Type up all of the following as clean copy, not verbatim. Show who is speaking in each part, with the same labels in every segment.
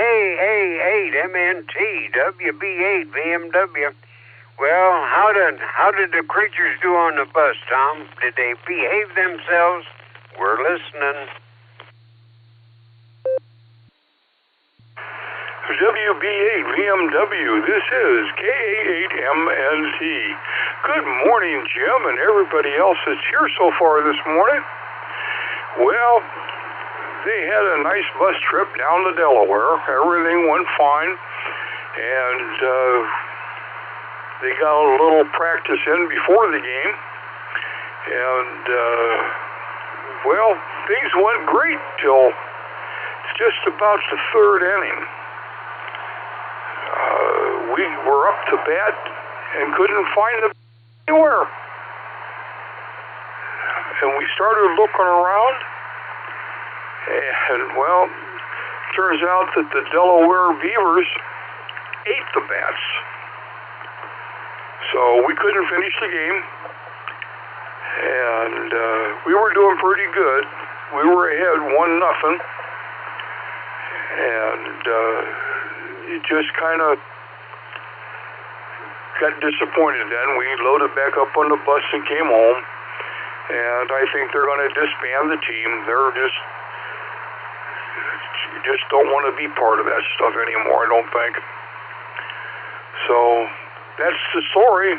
Speaker 1: KA8MNT WB8 VMW. Well, how did the creatures do on the bus, Tom? Did they behave themselves? We're listening.
Speaker 2: WB8 VMW, this is KA8MNT. Good morning, Jim, and everybody else that's here so far this morning. Well, they had a nice bus trip down to Delaware. Everything went fine, and they got a little practice in before the game, and, well, things went great till just about the third inning. We were up to bat and couldn't find them anywhere. And we started looking around, and, well, turns out that the Delaware Beavers ate the bats. So we couldn't finish the game, and we were doing pretty good. We were ahead 1-0, and it just kind of got disappointed then. We loaded back up on the bus and came home, and I think they're going to disband the team. They're just don't want to be part of that stuff anymore, I don't think. So that's the story.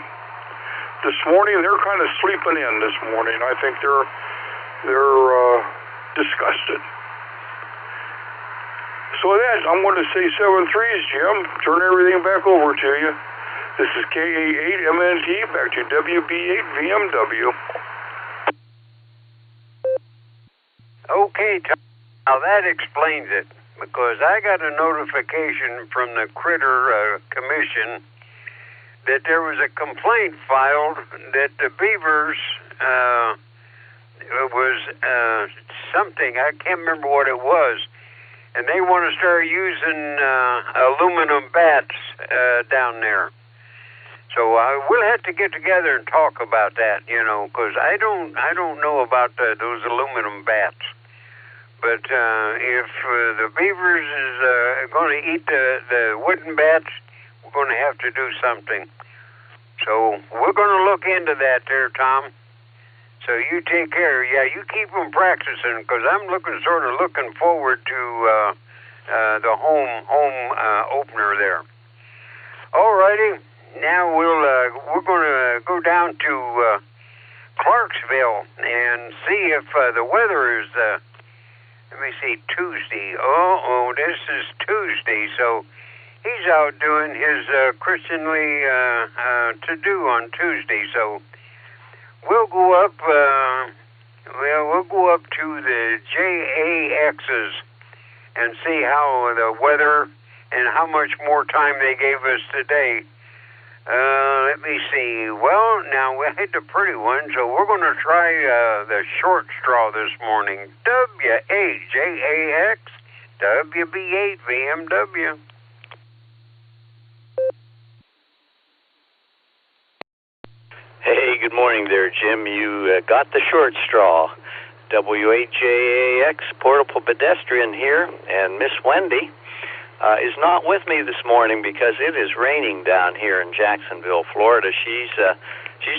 Speaker 2: This morning, they're kind of sleeping in this morning. I think they're disgusted. So with that, I'm going to say 7 threes, Jim. Turn everything back over to you. This is KA8MNT, back to WB8 VMW.
Speaker 1: Okay, Tom. Now that explains it, because I got a notification from the Critter Commission that there was a complaint filed that the Beavers was something, I can't remember what it was, and they want to start using aluminum bats down there. So we'll have to get together and talk about that, because I don't know about those aluminum bats. But if the Beavers is going to eat the wooden bats, we're going to have to do something. So we're going to look into that there, Tom. So you take care. Yeah, you keep them practicing, because I'm looking forward to the home opener there. All righty. Now we're going to go down to Clarksville and see if the weather is. Let me see, Tuesday. Oh, this is Tuesday, so he's out doing his Christianly to-do on Tuesday. So we'll go up. We'll go up to the JAXs and see how the weather and how much more time they gave us today. Let me see. Well, now we had the pretty one, so we're going to try the short straw this morning. WAJAX, WB8 VMW.
Speaker 3: Hey, good morning there, Jim. You got the short straw. WAJAX, portable pedestrian here, and Miss Wendy is not with me this morning because it is raining down here in Jacksonville, Florida. She's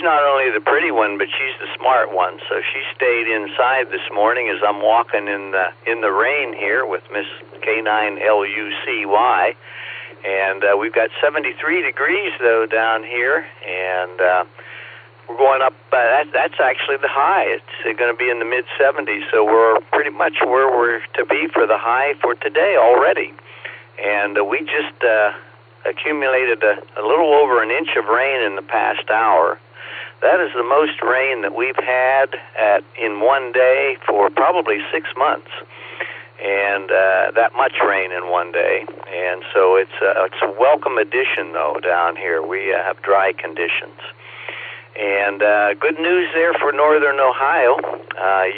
Speaker 3: not only the pretty one, but she's the smart one. So she stayed inside this morning as I'm walking in the rain here with Miss K9LUCY. And we've got 73 degrees, though, down here. And we're going up. That's actually the high. It's going to be in the mid-70s. So we're pretty much where we're to be for the high for today already. And we just accumulated a little over an inch of rain in the past hour. That is the most rain that we've had in one day for probably 6 months, and that much rain in one day. And so it's a welcome addition, though, down here. We have dry conditions. And good news there for northern Ohio.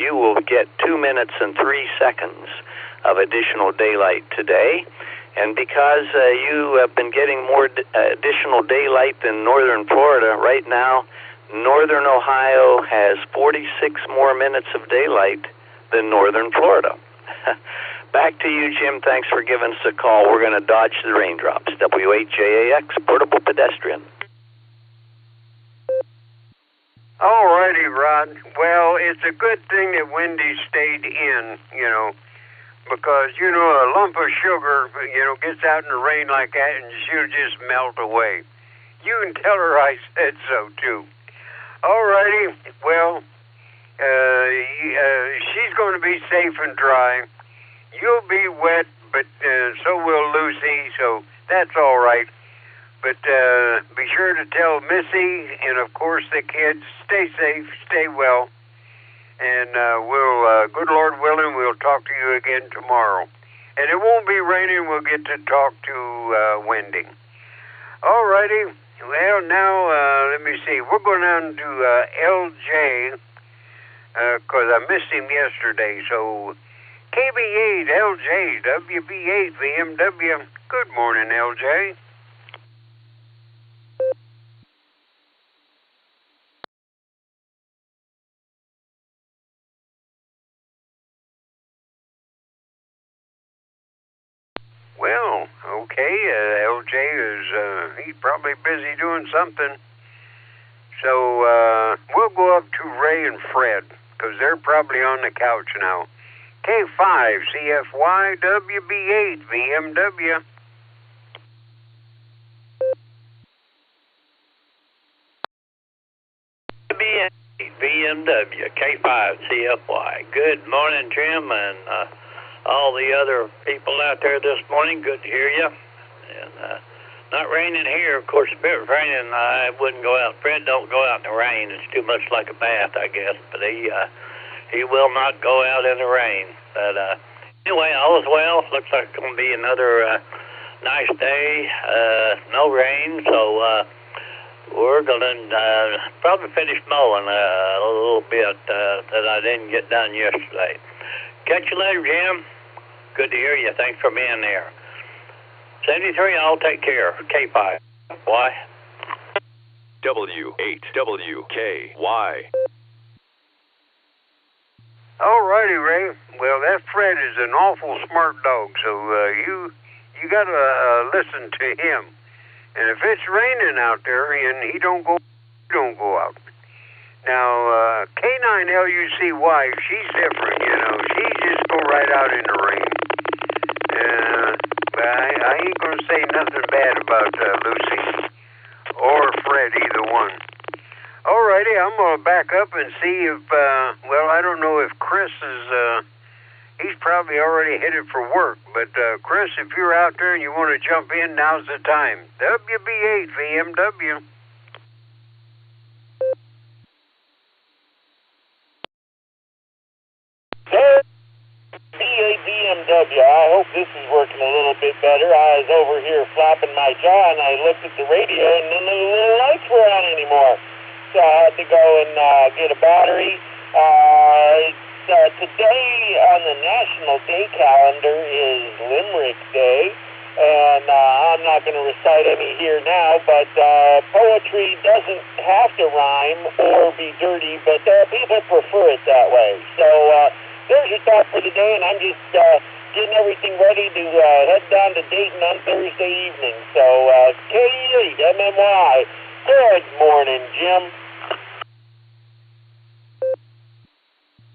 Speaker 3: You will get 2 minutes and 3 seconds of additional daylight today. And because you have been getting more additional daylight than northern Florida, right now, northern Ohio has 46 more minutes of daylight than northern Florida. Back to you, Jim. Thanks for giving us a call. We're going to dodge the raindrops. W8JAX, Portable Pedestrian.
Speaker 1: All righty, Rod. Well, it's a good thing that Wendy stayed in, because, a lump of sugar, gets out in the rain like that and she'll just melt away. You can tell her I said so, too. All righty. Well, she's going to be safe and dry. You'll be wet, but so will Lucy, so that's all right. But be sure to tell Missy and, of course, the kids, stay safe, stay well. And good Lord willing, we'll talk to you again tomorrow. And it won't be raining. We'll get to talk to Wendy. All righty. Well, now, let me see. We're going on to LJ, because I missed him yesterday. So, KB8, LJ, WB8, VMW. Good morning, LJ. Well, okay, LJ is, he's probably busy doing something. So, we'll go up to Ray and Fred, because they're probably on the couch now. K5, CFY, WB8, VMW.
Speaker 4: VMW, K5, CFY. Good morning, Jim, and all the other people out there this morning. Good to hear you. And not raining here. Of course, if it was raining, I wouldn't go out. Fred don't go out in the rain. It's too much like a bath, I guess. But he will not go out in the rain. But anyway, all is well. Looks like it's going to be another nice day. No rain, so we're going to probably finish mowing a little bit that I didn't get done yesterday. Catch you later, Jim. Good to hear you. Thanks for being there. 73, I'll take care. K5. Why?
Speaker 5: W8WKY.
Speaker 1: All righty, Ray. Well, that Fred is an awful smart dog, so you got to listen to him. And if it's raining out there and he don't go out. Now, K9LUCY, she's different, She just go right out in the rain. But I ain't going to say nothing bad about Lucy or Fred, either one. All righty, I'm going to back up and see if, I don't know if Chris is, he's probably already headed for work. But, Chris, if you're out there and you want to jump in, now's the time. WB8 VMW.
Speaker 6: BMW. I hope this is working a little bit better. I was over here flapping my jaw and I looked at the radio and none of the little lights were on anymore. So I had to go and get a battery. Today on the National Day calendar is Limerick Day. And I'm not going to recite any here now, but poetry doesn't have to rhyme or be dirty, but people prefer it that way. So there's your thought for today, and I'm just getting everything ready to head down to Dayton on Thursday evening. So K8 MMY. Good morning, Jim.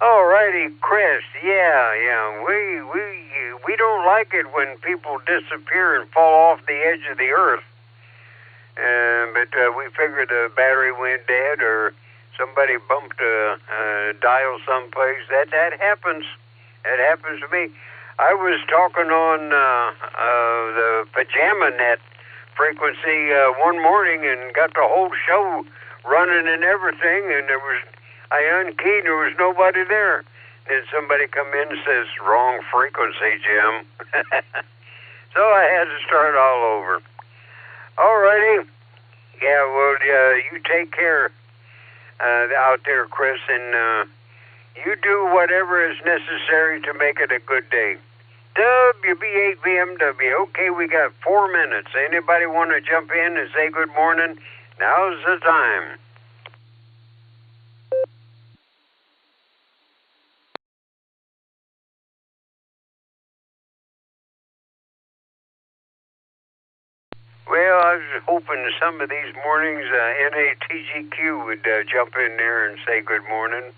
Speaker 1: All righty, Chris. Yeah. We don't like it when people disappear and fall off the edge of the earth. But we figured the battery went dead or somebody bumped a dial someplace. That happens. That happens to me. I was talking on the Pajama Net frequency one morning and got the whole show running and everything, and I unkeyed, there was nobody there. Then somebody come in and says, wrong frequency, Jim. So I had to start all over. All righty. Yeah, well, you take care out there, Chris, and you do whatever is necessary to make it a good day. WB8 BMW. Okay, we got 4 minutes. Anybody want to jump in and say good morning? Now's the time. Well, I was hoping some of these mornings NATGQ would jump in there and say good morning.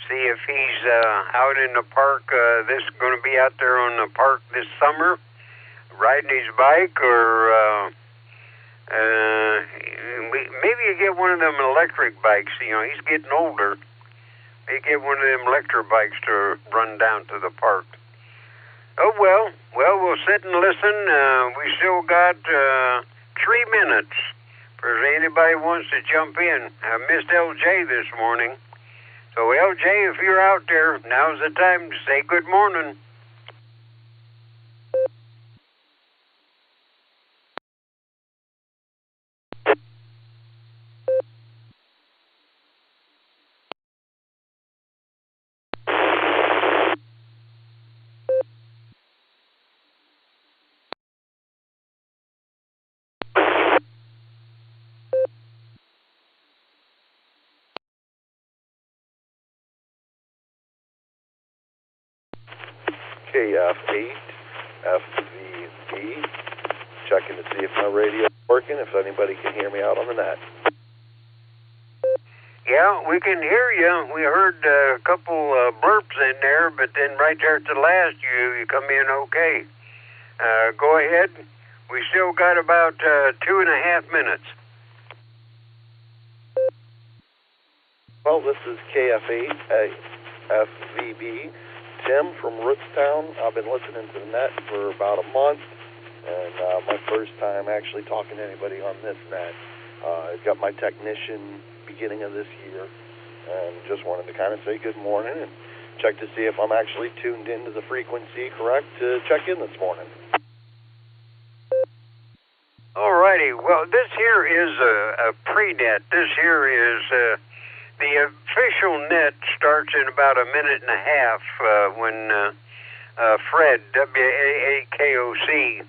Speaker 1: See if he's out in the park. Going to be out there on the park this summer, riding his bike, or maybe you get one of them electric bikes. You know, he's getting older. Maybe get one of them electric bikes to run down to the park. Oh, well, we'll sit and listen. We still got 3 minutes for if anybody wants to jump in. I missed LJ this morning. So, LJ, if you're out there, now's the time to say good morning.
Speaker 7: KF8 FVB, checking to see if my radio is working, if anybody can hear me out on the net.
Speaker 1: Yeah, we can hear you. We heard a couple burps in there, but then right there at the last, you come in okay. Go ahead. We still got about 2.5 minutes.
Speaker 7: Well, this is KF8 FVB. Tim from Rootstown. I've been listening to the net for about a month, and my first time actually talking to anybody on this net. I've got my technician beginning of this year, and just wanted to kind of say good morning and check to see if I'm actually tuned into the frequency correct to check in this morning.
Speaker 1: All righty. Well, this here is a pre-net. This here is... the official net starts in about 1.5 minutes when Fred, WAAKOC,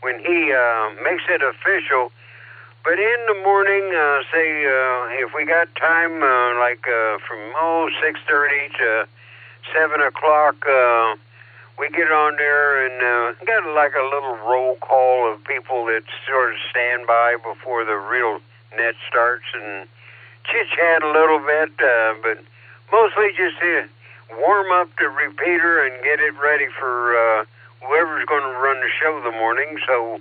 Speaker 1: when he makes it official. But in the morning, say if we got time, from 6:30 to 7 o'clock, we get on there and got like a little roll call of people that sort of stand by before the real net starts and chit-chat a little bit, but mostly just to warm up the repeater and get it ready for whoever's going to run the show the morning. So,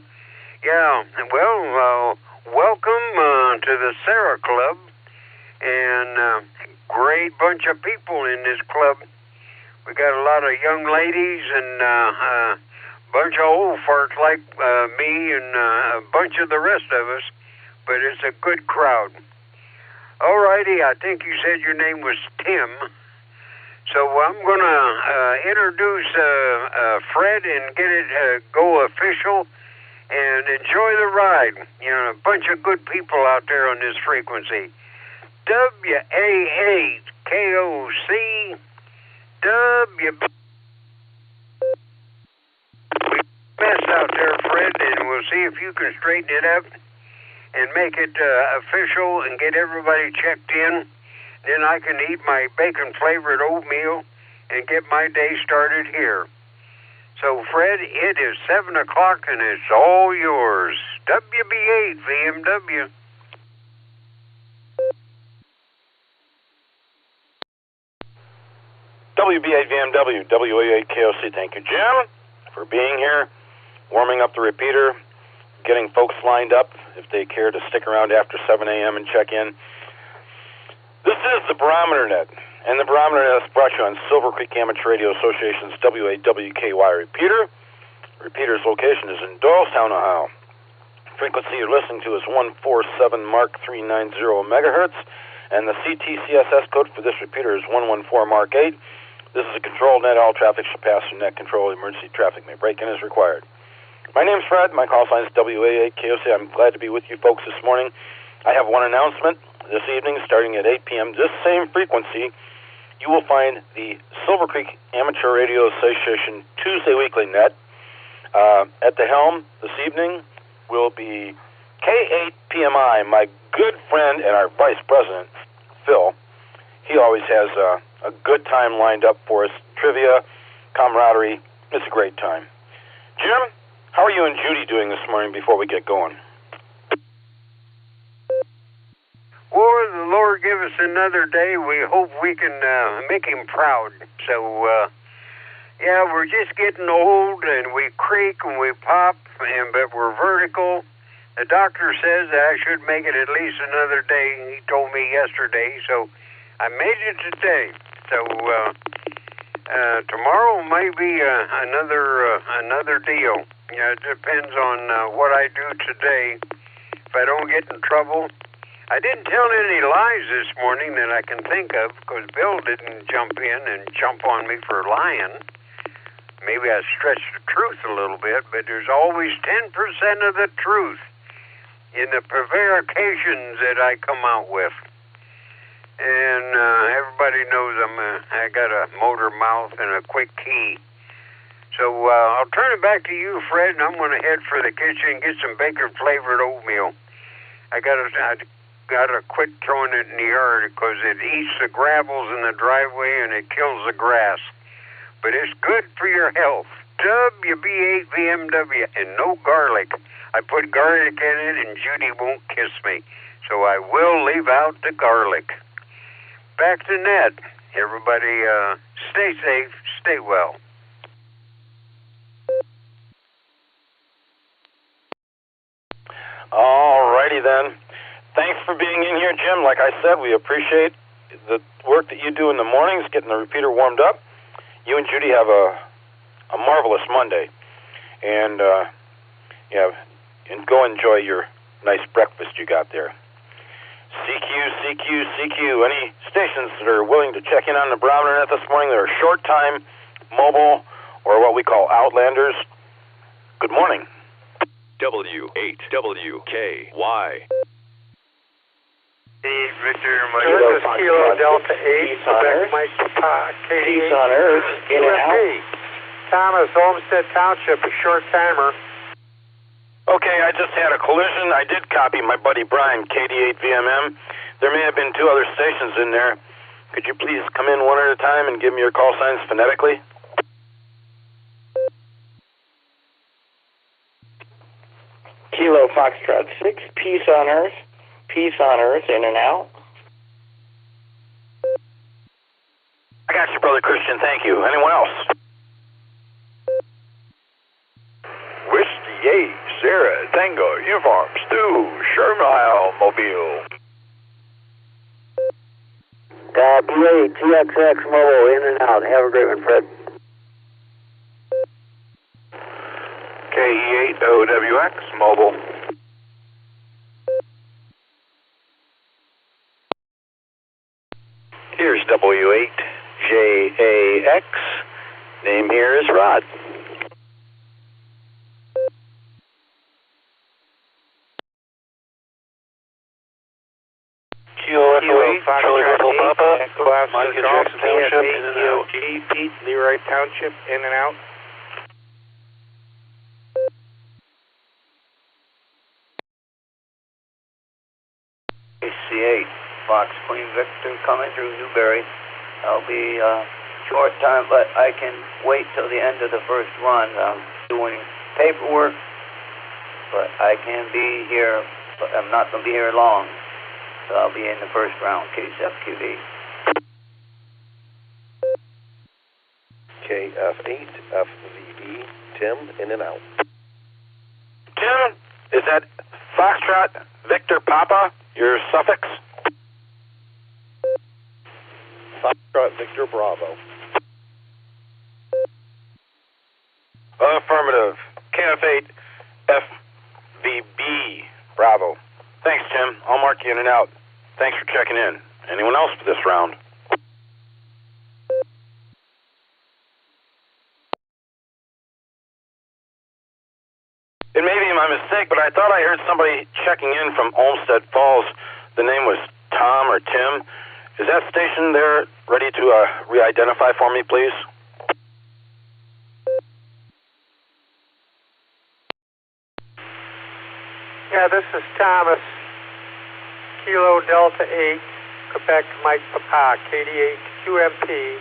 Speaker 1: yeah, well, welcome to the Sarah Club, and great bunch of people in this club. We got a lot of young ladies and a bunch of old farts like me and a bunch of the rest of us, but it's a good crowd. All righty, I think you said your name was Tim. So I'm going to introduce Fred and get it go official and enjoy the ride. You know, a bunch of good people out there on this frequency. WAAKOC, We mess out there, Fred, and we'll see if you can straighten it up and make it official and get everybody checked in. Then I can eat my bacon-flavored oatmeal and get my day started here. So, Fred, it is 7 o'clock and it's all yours. WB8 VMW.
Speaker 8: WB8 VMW, WA8KOC. Thank you, Jim, for being here, warming up the repeater, getting folks lined up if they care to stick around after 7 a.m. and check in. This is the Barometer Net, and the Barometer Net is brought to you on Silvercreek Amateur Radio Association's WAWKY repeater. The repeater's location is in Doylestown, Ohio. Frequency you're listening to is 147 Mark 390 megahertz, and the CTCSS code for this repeater is 114 Mark 8. This is a controlled net. All traffic should pass through net control. Emergency traffic may break in as required. My name's Fred. My call sign is WA8KOC. I'm glad to be with you folks this morning. I have one announcement. This evening, starting at 8 p.m., this same frequency, you will find the Silvercreek Amateur Radio Association Tuesday Weekly Net. At the helm this evening will be K8PMI, my good friend and our Vice President, Phil. He always has a good time lined up for us. Trivia, camaraderie, it's a great time. Jim, How are you and Judy doing this morning before we get going?
Speaker 1: Well, the Lord give us another day. We hope we can make him proud. So, yeah, we're just getting old, and we creak and we pop, but we're vertical. The doctor says that I should make it at least another day. He told me yesterday, so I made it today. So tomorrow may be another deal. Yeah, it depends on what I do today. If I don't get in trouble. I didn't tell any lies this morning that I can think of, because Bill didn't jump in and jump on me for lying. Maybe I stretched the truth a little bit, but there's always 10% of the truth in the prevarications that I come out with. And everybody knows I got a motor mouth and a quick key. So I'll turn it back to you, Fred, and I'm going to head for the kitchen and get some bacon-flavored oatmeal. I gotta quit throwing it in the yard because it eats the gravels in the driveway and it kills the grass. But it's good for your health. WB8 VMW and no garlic. I put garlic in it and Judy won't kiss me. So I will leave out the garlic. Back to Ned. Everybody stay safe, stay well.
Speaker 8: All righty then. Thanks for being in here, Jim. Like I said, we appreciate the work that you do in the mornings, getting the repeater warmed up. You and Judy have a marvelous Monday. And, and go enjoy your nice breakfast you got there. CQ. Any stations that are willing to check in on the Barometer Net this morning that are short-time, mobile, or what we call outlanders? Good morning.
Speaker 5: W8WKY.
Speaker 9: Victor, this is Kilo Delta 8, Quebec Mike Papa,
Speaker 6: Peace on Earth, in and out.
Speaker 9: Thomas, Olmsted Township, a short timer.
Speaker 8: Okay, I just had a collision. I did copy my buddy Brian, KD8VMM. There may have been 2 other stations in there. Could you please come in one at a time and give me your call signs phonetically?
Speaker 6: Kilo Foxtrot 6, Peace on Earth, in and out.
Speaker 8: I got you, Brother Christian. Thank you. Anyone else?
Speaker 2: Whiskey 8, Sarah, Tango, Uniform, Stu, Shermile, Mobile.
Speaker 10: BA, TXX, Mobile, in and out. Have a great one, Fred.
Speaker 2: KE8, OWX, Mobile.
Speaker 3: Here's W8JAX. Name here is Rod.
Speaker 8: Kilo Charlie Hotel Papa,
Speaker 9: Mike in Jackson Township, in and out. Pete, Leroy Township, in and out.
Speaker 11: AC8, Fox Queen Victor coming through Newberry. I'll be short time, but I can wait till the end of the first run. I'm doing paperwork, but I can be here, but I'm not going to be here long. So I'll be in the first round. KSFQD.
Speaker 7: KF8, FVB, Tim, in and out.
Speaker 8: Tim, is that Foxtrot Victor Papa, your suffix?
Speaker 7: Foxtrot Victor Bravo.
Speaker 8: Affirmative. KF8 FVB Bravo. Thanks, Tim. I'll mark you in and out. Thanks for checking in. Anyone else for this round? It may be my mistake, but I thought I heard somebody checking in from Olmsted Falls. The name was Tom or Tim. Is that station there ready to re-identify for me, please?
Speaker 9: Yeah, this is Thomas, Kilo Delta 8, Quebec Mike Papa, KD8 QMP,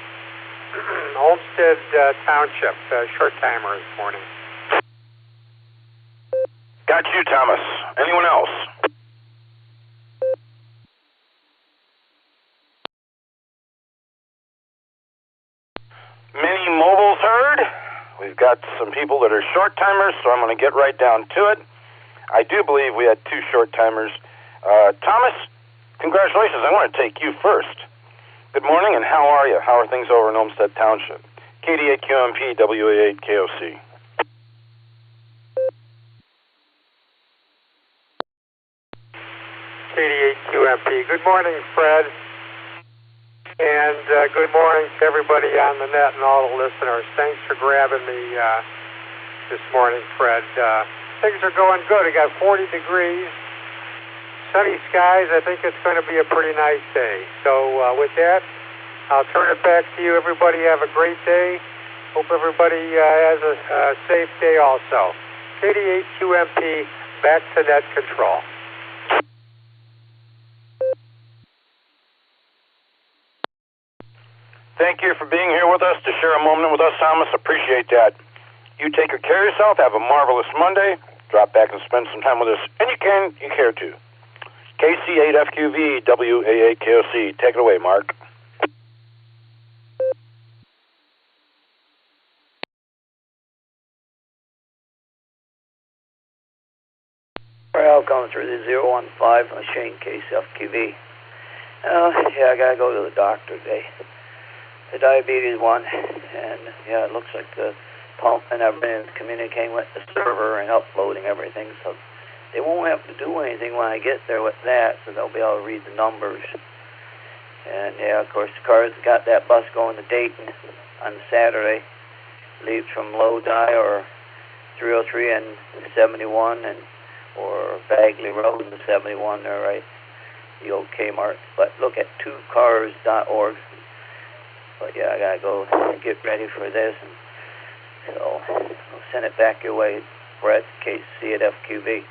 Speaker 9: Olmsted Township, short timer this morning.
Speaker 8: Got you, Thomas. Anyone else? Many mobiles heard. We've got some people that are short timers, so I'm going to get right down to it. I do believe we had 2 short timers. Thomas, congratulations. I want to take you first. Good morning, and how are you? How are things over in Olmsted Township? KD8QMP, WA8KOC.
Speaker 9: KD8QMP. Good morning, Fred. And good morning to everybody on the net and all the listeners. Thanks for grabbing me this morning, Fred. Things are going good. I got 40 degrees, sunny skies. I think it's going to be a pretty nice day. So with that, I'll turn it back to you. Everybody have a great day. Hope everybody has a safe day also. KD8QMP, back to net control.
Speaker 8: Thank you for being here with us to share a moment with us, Thomas. Appreciate that. You take good care of yourself. Have a marvelous Monday. Drop back and spend some time with us. And you care to. KC8FQV, WA8KOC. Take it away, Mark.
Speaker 11: Well, coming through the 015 machine, KCFQV. Yeah, I gotta go to the doctor today. The diabetes one, and yeah, it looks like the pump and everything is communicating with the server and uploading everything, so they won't have to do anything when I get there with that, so they'll be able to read the numbers. And yeah, of course, the car's got that bus going to Dayton on Saturday. Leaves from Lodi or 303 and 71, and or Bagley Road and 71 there, right? The old Kmart. But look at 2cars.org. But yeah, I gotta go get ready for this, and so I'll send it back your way, Brett, KC at FQV.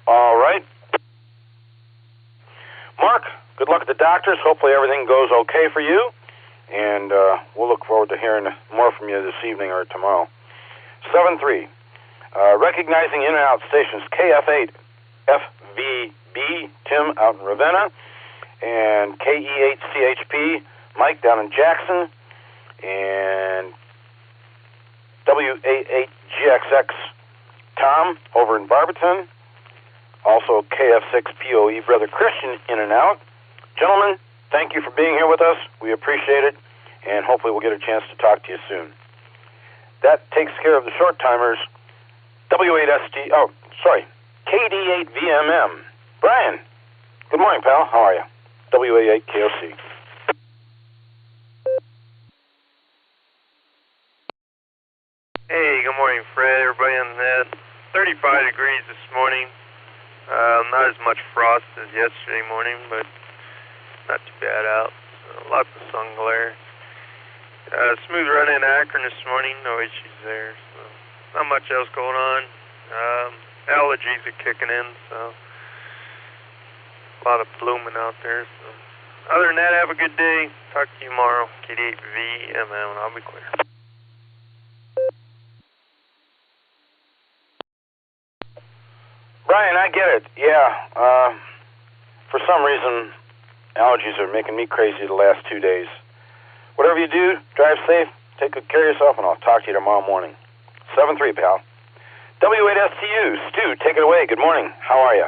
Speaker 8: All right. Mark, good luck at the doctors. Hopefully everything goes okay for you, and we'll look forward to hearing more from you this evening or tomorrow. 7-3. Recognizing in and out stations KF8 FVB, Tim out in Ravenna, and KE8 CHP, Mike down in Jackson, and WA8 GXX, Tom over in Barberton, also KF6 POE, Brother Christian in and out. Gentlemen, thank you for being here with us. We appreciate it, and hopefully we'll get a chance to talk to you soon. That takes care of the short timers. KD8VMM. Brian, good morning, pal. How are you? WA8KOC.
Speaker 12: Hey, good morning, Fred. Everybody on the net. 35 degrees this morning. Not as much frost as yesterday morning, but not too bad out. So lots of sun glare. Smooth run in Akron this morning. No issues there. So not much else going on. Allergies are kicking in, so a lot of blooming out there. So other than that, have a good day. Talk to you tomorrow. KD8VMM, and I'll be clear.
Speaker 8: Brian, I get it. Yeah. For some reason, allergies are making me crazy the last 2 days. Whatever you do, drive safe, take good care of yourself, and I'll talk to you tomorrow morning. 7-3, pal. W8STU, Stu, take it away. Good morning. How are you?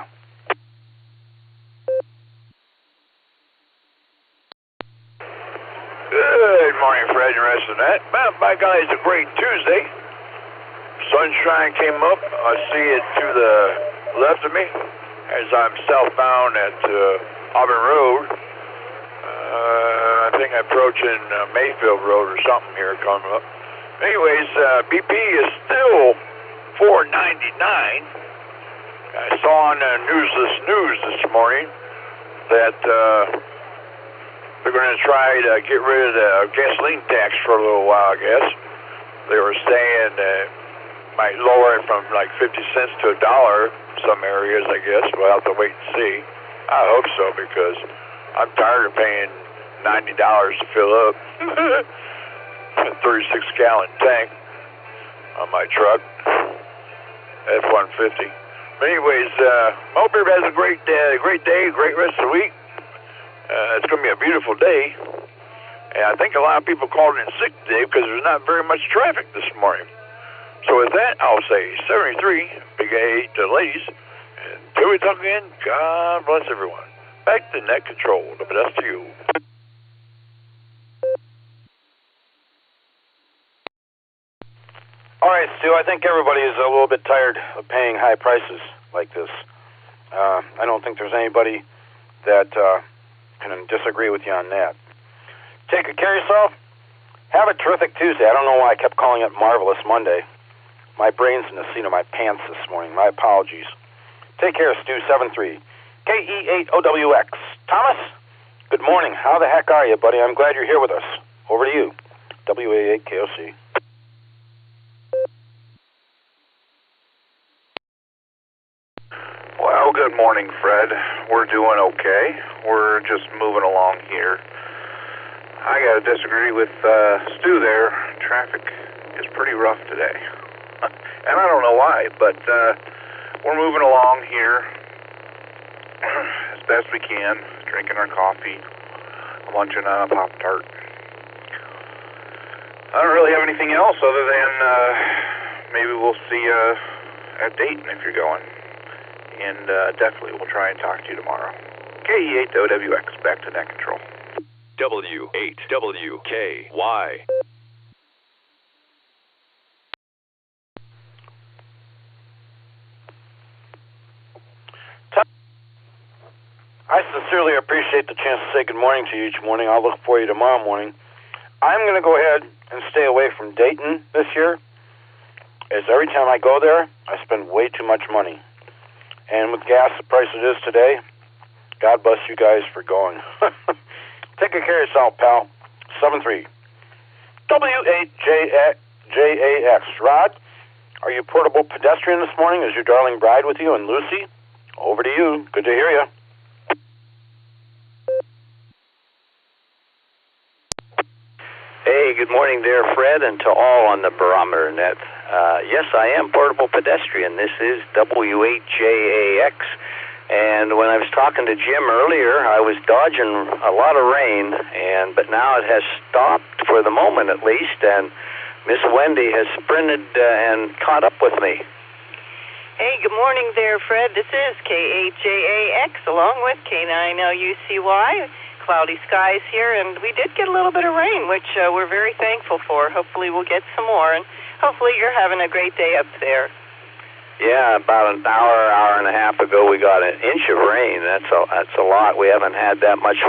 Speaker 13: Good morning, Fred, and the rest of that. Well, by golly, it's a great Tuesday. Sunshine came up. I see it to the left of me as I'm southbound at Auburn Road. I think I'm approaching Mayfield Road or something here coming up. Anyways, BP is still $4.99. I saw on news this morning that they're going to try to get rid of the gasoline tax for a little while, I guess. They were saying might lower it from like 50 cents to $1 in some areas, I guess. We'll have to wait and see. I hope so, because I'm tired of paying $90 to fill up. A 36-gallon tank on my truck, F-150. But anyways, hope everybody has a great day, great rest of the week. It's going to be a beautiful day. And I think a lot of people called in sick today because there's not very much traffic this morning. So with that, I'll say 73, big A to the ladies. And until we talk again, God bless everyone. Back to net control. The best to you.
Speaker 8: All right, Stu, I think everybody is a little bit tired of paying high prices like this. I don't think there's anybody that can disagree with you on that. Take good care of yourself. Have a terrific Tuesday. I don't know why I kept calling it Marvelous Monday. My brain's in the seat of my pants this morning. My apologies. Take care, Stu, 7-3. KE8OWX. Thomas, good morning. How the heck are you, buddy? I'm glad you're here with us. Over to you. WA8KOC.
Speaker 2: Well, good morning, Fred. We're doing okay. We're just moving along here. I got to disagree with Stu there. Traffic is pretty rough today. And I don't know why, but we're moving along here as best we can, drinking our coffee, munching on a Pop-Tart. I don't really have anything else other than maybe we'll see you at Dayton if you're going. And definitely we'll try and talk to you tomorrow. KE8OWX, back to net control.
Speaker 5: W8WKY.
Speaker 8: I sincerely appreciate the chance to say good morning to you each morning. I'll look for you tomorrow morning. I'm going to go ahead and stay away from Dayton this year, as every time I go there, I spend way too much money. And with gas the price it is today, God bless you guys for going. Take good care of yourself, pal. 7-3. W8JAX. Rod, are you portable pedestrian this morning? Is your darling bride with you and Lucy? Over to you. Good to hear you.
Speaker 3: Hey, good morning there, Fred, and to all on the Barometer Net. Yes, I am portable pedestrian. This is W8JAX. And when I was talking to Jim earlier, I was dodging a lot of rain, but now it has stopped for the moment at least, and Miss Wendy has sprinted and caught up with me.
Speaker 14: Hey, good morning there, Fred. This is K8JAX along with K9LUCY. Cloudy skies here, and we did get a little bit of rain, which we're very thankful for. Hopefully we'll get some more, and hopefully you're having a great day up there.
Speaker 3: Yeah, about an hour and a half ago, we got an inch of rain. That's a lot. We haven't had that much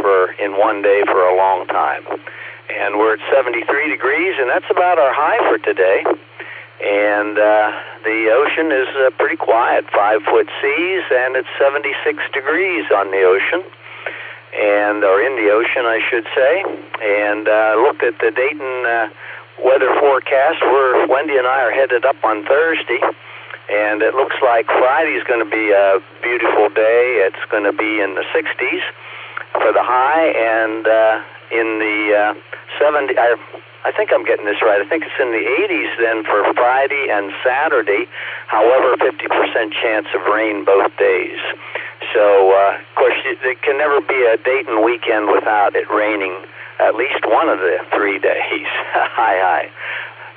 Speaker 3: in one day for a long time. And we're at 73 degrees, and that's about our high for today. And the ocean is pretty quiet, 5-foot seas, and it's 76 degrees on the ocean, or in the ocean, I should say. And looked at the Dayton weather forecast. Wendy and I are headed up on Thursday. And it looks like Friday's going to be a beautiful day. It's going to be in the 60s for the high, and in the 70s. I think I'm getting this right. I think it's in the 80s then for Friday and Saturday. However, 50% chance of rain both days. So, of course, it can never be a Dayton weekend without it raining at least one of the 3 days. Hi.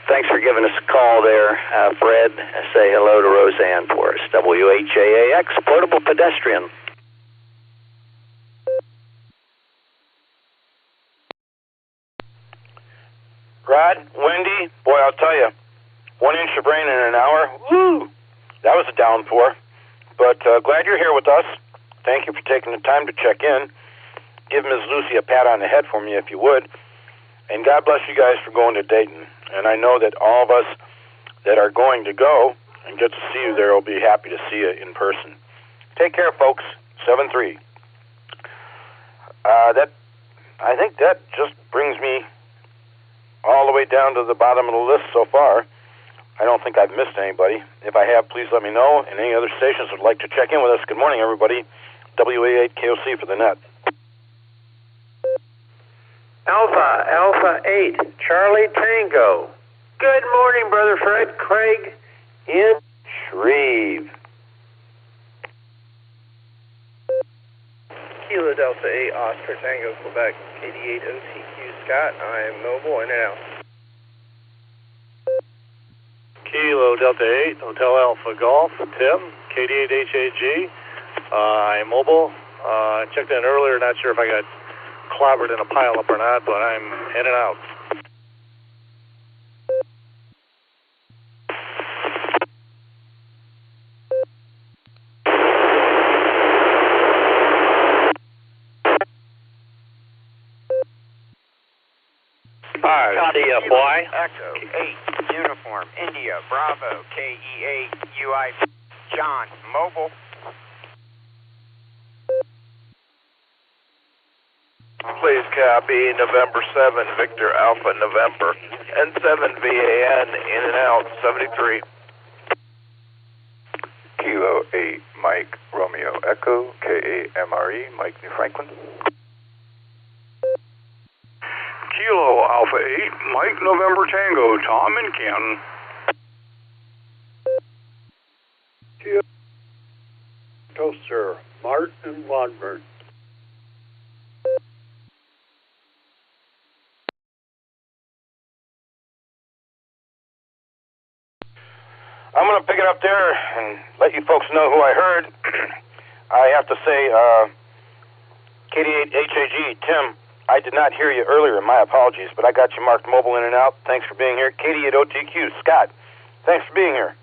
Speaker 3: Thanks for giving us a call there, Fred. Say hello to Roseanne for us. W8JAX, portable pedestrian.
Speaker 8: Rod, Wendy, boy, I'll tell you, 1 inch of rain in an hour, woo, that was a downpour. But glad you're here with us. Thank you for taking the time to check in. Give Ms. Lucy a pat on the head for me if you would. And God bless you guys for going to Dayton. And I know that all of us that are going to go and get to see you there will be happy to see you in person. Take care, folks. 7-3. I think that just brings me all the way down to the bottom of the list so far. I don't think I've missed anybody. If I have, please let me know. And any other stations would like to check in with us. Good morning, everybody. WA8KOC for the net.
Speaker 15: Alpha 8, Charlie Tango. Good morning, Brother Fred. Craig in Shreve.
Speaker 16: Kilo Delta 8, Oscar Tango, Quebec, KD8 OTQ Scott. I am mobile in and out.
Speaker 17: Kilo Delta 8, Hotel Alpha Golf, Tim, KD8 HAG. I am mobile. I checked in earlier, not sure if I got clobbered in a pile-up or not, but I'm in and out.
Speaker 4: CFY.
Speaker 18: Echo 8, Uniform, India, Bravo, KE8, UI, John, mobile.
Speaker 19: Please copy November 7, Victor Alpha November, N7VAN, in and out, 73.
Speaker 20: Kilo 8, Mike Romeo Echo, KAMRE, Mike New Franklin.
Speaker 2: Kilo Alpha 8, Mike November Tango, Tom in Canton.
Speaker 21: Toaster, Martin Wadburn.
Speaker 8: I'm going to pick it up there and let you folks know who I heard. I have to say, KD8 HAG, Tim, I did not hear you earlier. My apologies, but I got you marked mobile in and out. Thanks for being here. KD8 OTQ, Scott, thanks for being here.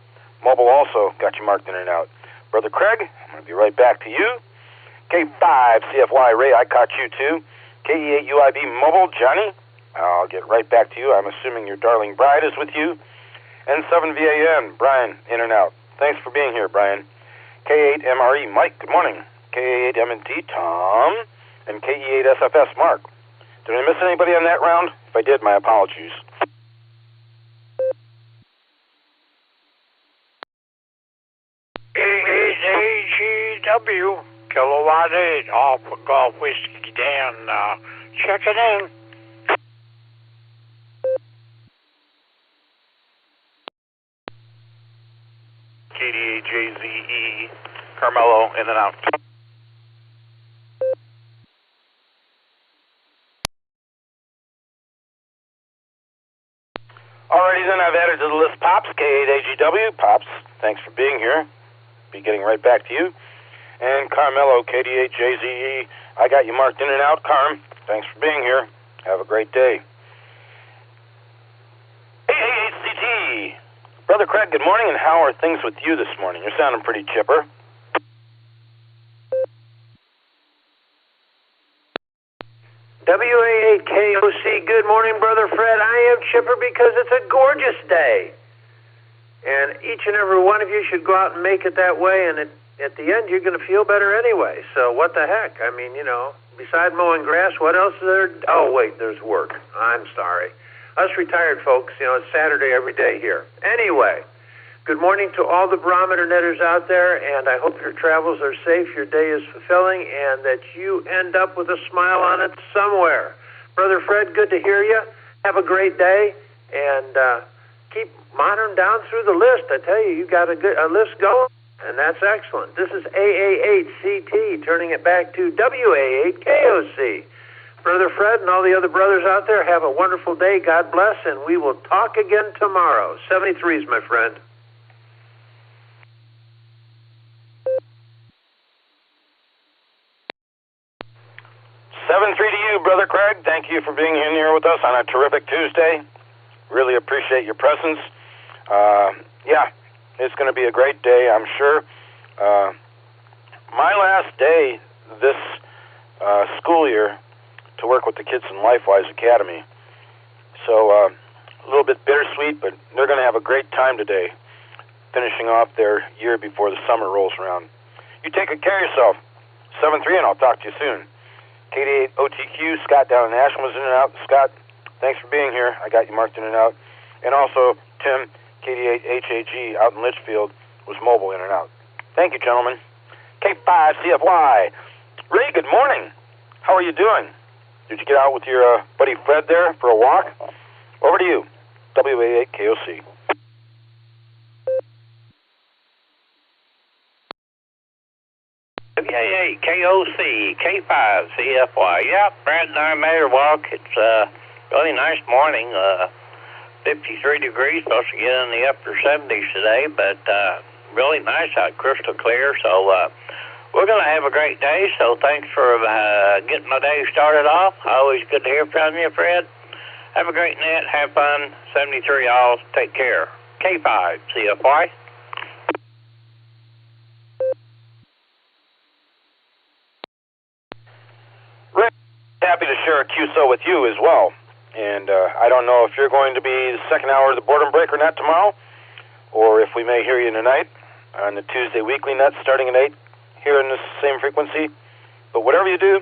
Speaker 8: Mobile also got you marked in and out. Brother Craig, I'm going to be right back to you. K5 CFY Ray, I caught you too. KE8 UIB Mobile, Johnny, I'll get right back to you. I'm assuming your darling bride is with you. N7VAN, Brian, in and out. Thanks for being here, Brian. K8 MRE, Mike, good morning. K8 M&T, Tom, and KE8 SFS, Mark. Did I miss anybody on that round? If I did, my apologies.
Speaker 22: AGW, Kilowatt 8, Alpha Golf Whiskey Dan, check it in.
Speaker 17: KD8JZE, Carmelo, in and out.
Speaker 8: Alrighty then, I've added to the list Pops, K8AGW. Pops, thanks for being here. Be getting right back to you. And Carmelo, KD8JZE, I got you marked in and out. Carm, thanks for being here. Have a great day. Hey, Brother Craig, good morning, and how are things with you this morning? You're sounding pretty chipper.
Speaker 15: WA8KOC, good morning, Brother Fred. I am chipper because it's a gorgeous day. And each and every one of you should go out and make it that way, and at the end, you're going to feel better anyway. So what the heck? I mean, you know, beside mowing grass, what else is there? Oh, wait, there's work. I'm sorry. Us retired folks, you know, it's Saturday every day here. Anyway, good morning to all the Barometer Netters out there, and I hope your travels are safe, your day is fulfilling, and that you end up with a smile on it somewhere. Brother Fred, good to hear you. Have a great day, and keep monitoring down through the list. I tell you, you got a list going, and that's excellent. This is AA8CT, turning it back to WA8KOC. Brother Fred and all the other brothers out there, have a wonderful day. God bless, and we will talk again tomorrow. 73s, my friend.
Speaker 8: 7-3 to you, Brother Craig. Thank you for being in here with us on a terrific Tuesday. Really appreciate your presence. Yeah, it's going to be a great day, I'm sure. My last day this school year to work with the kids in LifeWise Academy. So a little bit bittersweet, but they're going to have a great time today, finishing off their year before the summer rolls around. You take good care of yourself. 7-3, and I'll talk to you soon. KD8 OTQ, Scott down in Ashland was in and out. Scott, thanks for being here. I got you marked in and out. And also, Tim, KD8 HAG out in Litchfield was mobile in and out. Thank you, gentlemen. K5 CFY. Ray, good morning. How are you doing? Did you get out with your buddy Fred there for a walk? Over to you, WA8KOC.
Speaker 4: WA8KOC, K5CFY. Yep, Brad and I made a walk. It's a really nice morning. 53 degrees, supposed to get in the upper 70s today, but really nice out, crystal clear. So we're going to have a great day. So thanks for getting my day started off. Always good to hear from you, Fred. Have a great night. Have fun. 73 all. Take care. K5CFY.
Speaker 8: Rick, happy to share a QSO with you as well. And I don't know if you're going to be the second hour of the boredom break or not tomorrow, or if we may hear you tonight on the Tuesday weekly net starting at 8 here in this same frequency. But whatever you do,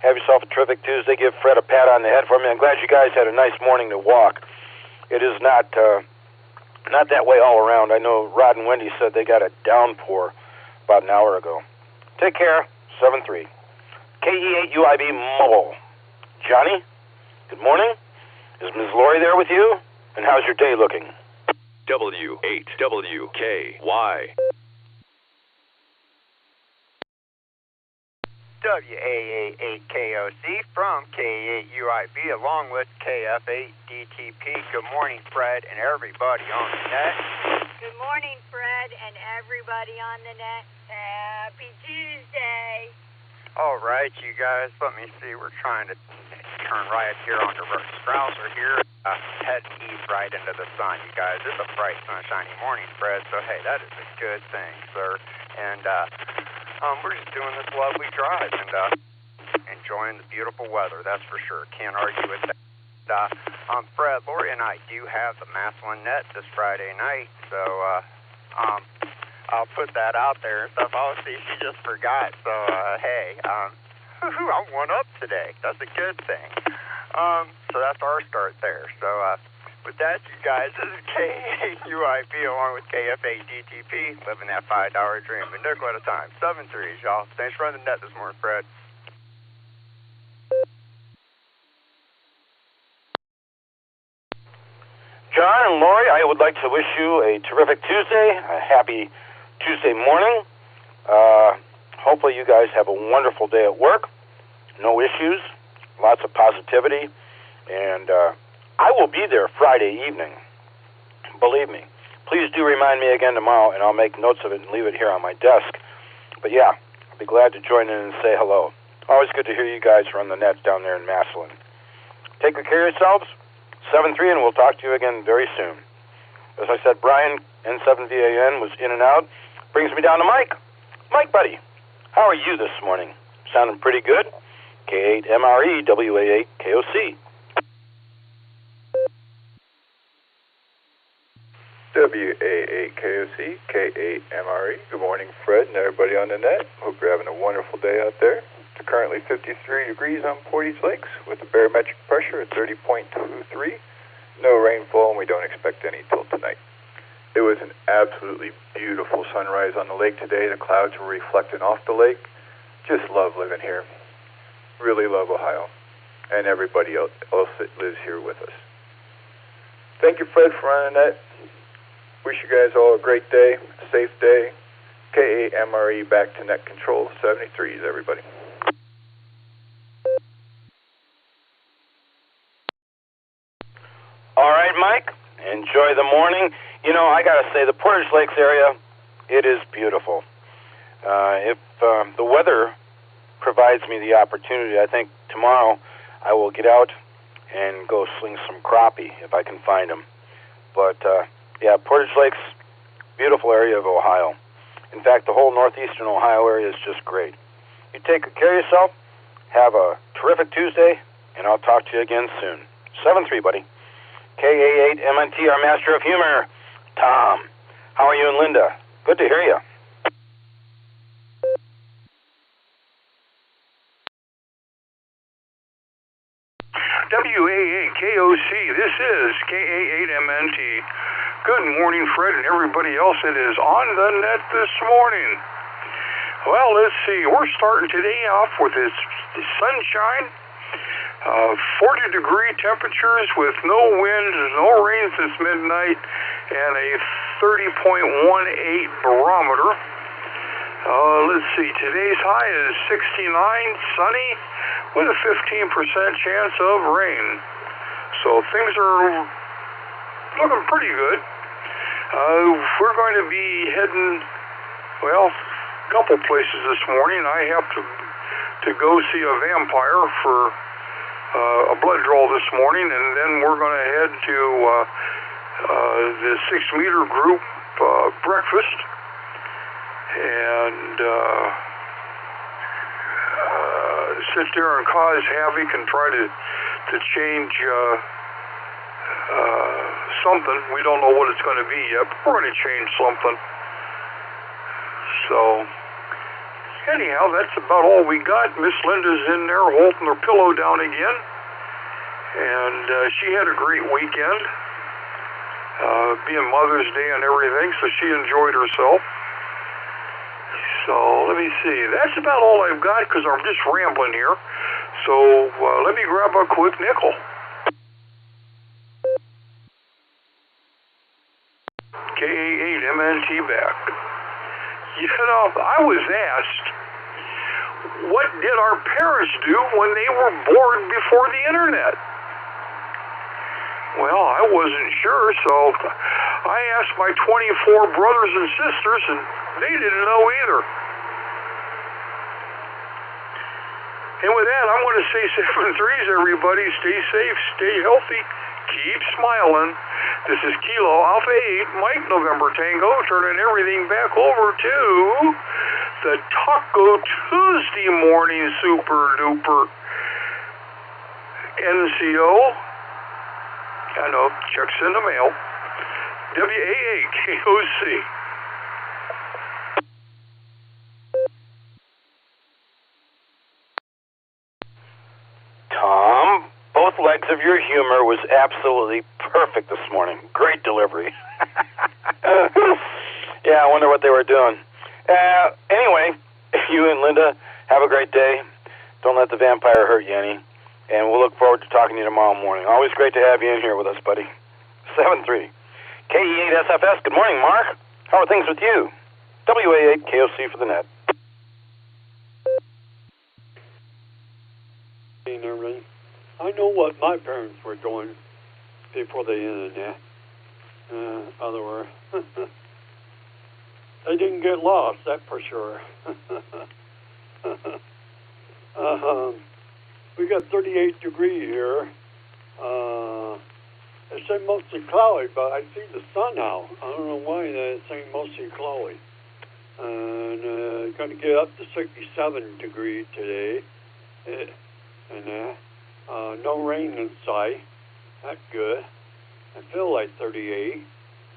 Speaker 8: have yourself a terrific Tuesday. Give Fred a pat on the head for me. I'm glad you guys had a nice morning to walk. It is not that way all around. I know Rod and Wendy said they got a downpour about an hour ago. Take care. 7-3. KE8UIB Mobile. Johnny? Good morning. Is Ms. Lori there with you? And how's your day looking?
Speaker 5: W8WKY.
Speaker 18: WAA8KOC from K8UIB along with KF8DTP. Good morning, Fred, and everybody on the net.
Speaker 1: Good morning, Fred, and everybody on the net. Happy Tuesday.
Speaker 18: All right, you guys, let me see. We're trying to turn right here onto Strouser here. Head east right into the sun, you guys. It's a bright, sunshiny morning, Fred, so hey, that is a good thing, sir. And we're just doing this lovely drive and enjoying the beautiful weather, that's for sure. Can't argue with that. Fred, Lori, and I do have the Maslin net this Friday night, so I'll put that out there and stuff. Obviously, she just forgot, so hey, I'm one up today. That's a good thing. So that's our start there. So with that, you guys, this is KUIP along with KF8DTP, living that $5 dream, a nickel at a time. 7-3s, y'all. Thanks for running the net this morning, Fred.
Speaker 8: John and Lori, I would like to wish you a terrific Tuesday, a happy Tuesday morning. Hopefully you guys have a wonderful day at work. No issues, lots of positivity, and I will be there Friday evening. Believe me. Please do remind me again tomorrow, and I'll make notes of it and leave it here on my desk. But yeah, I'll be glad to join in and say hello. Always good to hear you guys run the nets down there in Maslin. Take good care of yourselves. 7-3, and we'll talk to you again very soon. As I said, Brian, N7VAN, was in and out. Brings me down to Mike. Mike, buddy, how are you this morning? Sounding pretty good. K8MRE, WA8KOC.
Speaker 20: WA8KOC, K8MRE. Good morning, Fred, and everybody on the net. Hope you're having a wonderful day out there. It's currently 53 degrees on Portage Lakes with a barometric pressure at 30.23. No rainfall, and we don't expect any till tonight. It was an absolutely beautiful sunrise on the lake today. The clouds were reflecting off the lake. Just love living here. Really love Ohio and everybody else that lives here with us. Thank you, Fred, for running that. Wish you guys all a great day, a safe day. KAMRE back to net control. 73s, everybody.
Speaker 8: All right, Mike. Enjoy the morning. You know, I got to say, the Portage Lakes area, it is beautiful. If the weather provides me the opportunity, I think tomorrow I will get out and go sling some crappie if I can find them. But, yeah, Portage Lakes, beautiful area of Ohio. In fact, the whole northeastern Ohio area is just great. You take good care of yourself, have a terrific Tuesday, and I'll talk to you again soon. 7-3, buddy. KA8MNT, our master of humor. Tom, how are you and Linda? Good to hear you.
Speaker 2: WAAKOC, this is KA8MNT. Good morning, Fred, and everybody else that is on the net this morning. Well, let's see. We're starting today off with this sunshine. 40-degree temperatures with no wind, no rain since midnight, and a 30.18 barometer. Let's see, today's high is 69, sunny, with a 15% chance of rain. So things are looking pretty good. We're going to be heading, well, a couple places this morning. I have to go see a vampire for a blood draw this morning, and then we're going to head to the 6-meter group breakfast, and sit there and cause havoc and try to change something. We don't know what it's going to be yet, but we're going to change something. So anyhow, that's about all we got. Miss Linda's in there holding her pillow down again, and she had a great weekend, being Mother's Day and everything, so she enjoyed herself. So let me see. That's about all I've got because I'm just rambling here. So let me grab a quick nickel. KA8MNT back. You know, I was asked, what did our parents do when they were born before the internet? Well, I wasn't sure, so I asked my 24 brothers and sisters, and they didn't know either. And with that, I'm going to say 7 threes, everybody. Stay safe, stay healthy, keep smiling. This is Kilo Alpha 8, Mike November Tango, turning everything back over to the Taco Tuesday morning super duper NCO. I know, checks in the mail. WAAKOC.
Speaker 8: Tom, both legs of your humor was absolutely perfect this morning. Great delivery. Yeah, I wonder what they were doing. Anyway, you and Linda, have a great day. Don't let the vampire hurt you any. And we'll look forward to talking to you tomorrow morning. Always great to have you in here with us, buddy. 7-3. KE8SFS, good morning, Mark. How are things with you? WA8KOC for the net.
Speaker 21: I know what my parents were doing before the internet. Other words, they didn't get lost, that's for sure. We got 38 degrees here. It's saying mostly cloudy, but I see the sun now. I don't know why it's saying mostly cloudy. And going to get up to 67 degrees today. No rain in sight. That's good. I feel like 38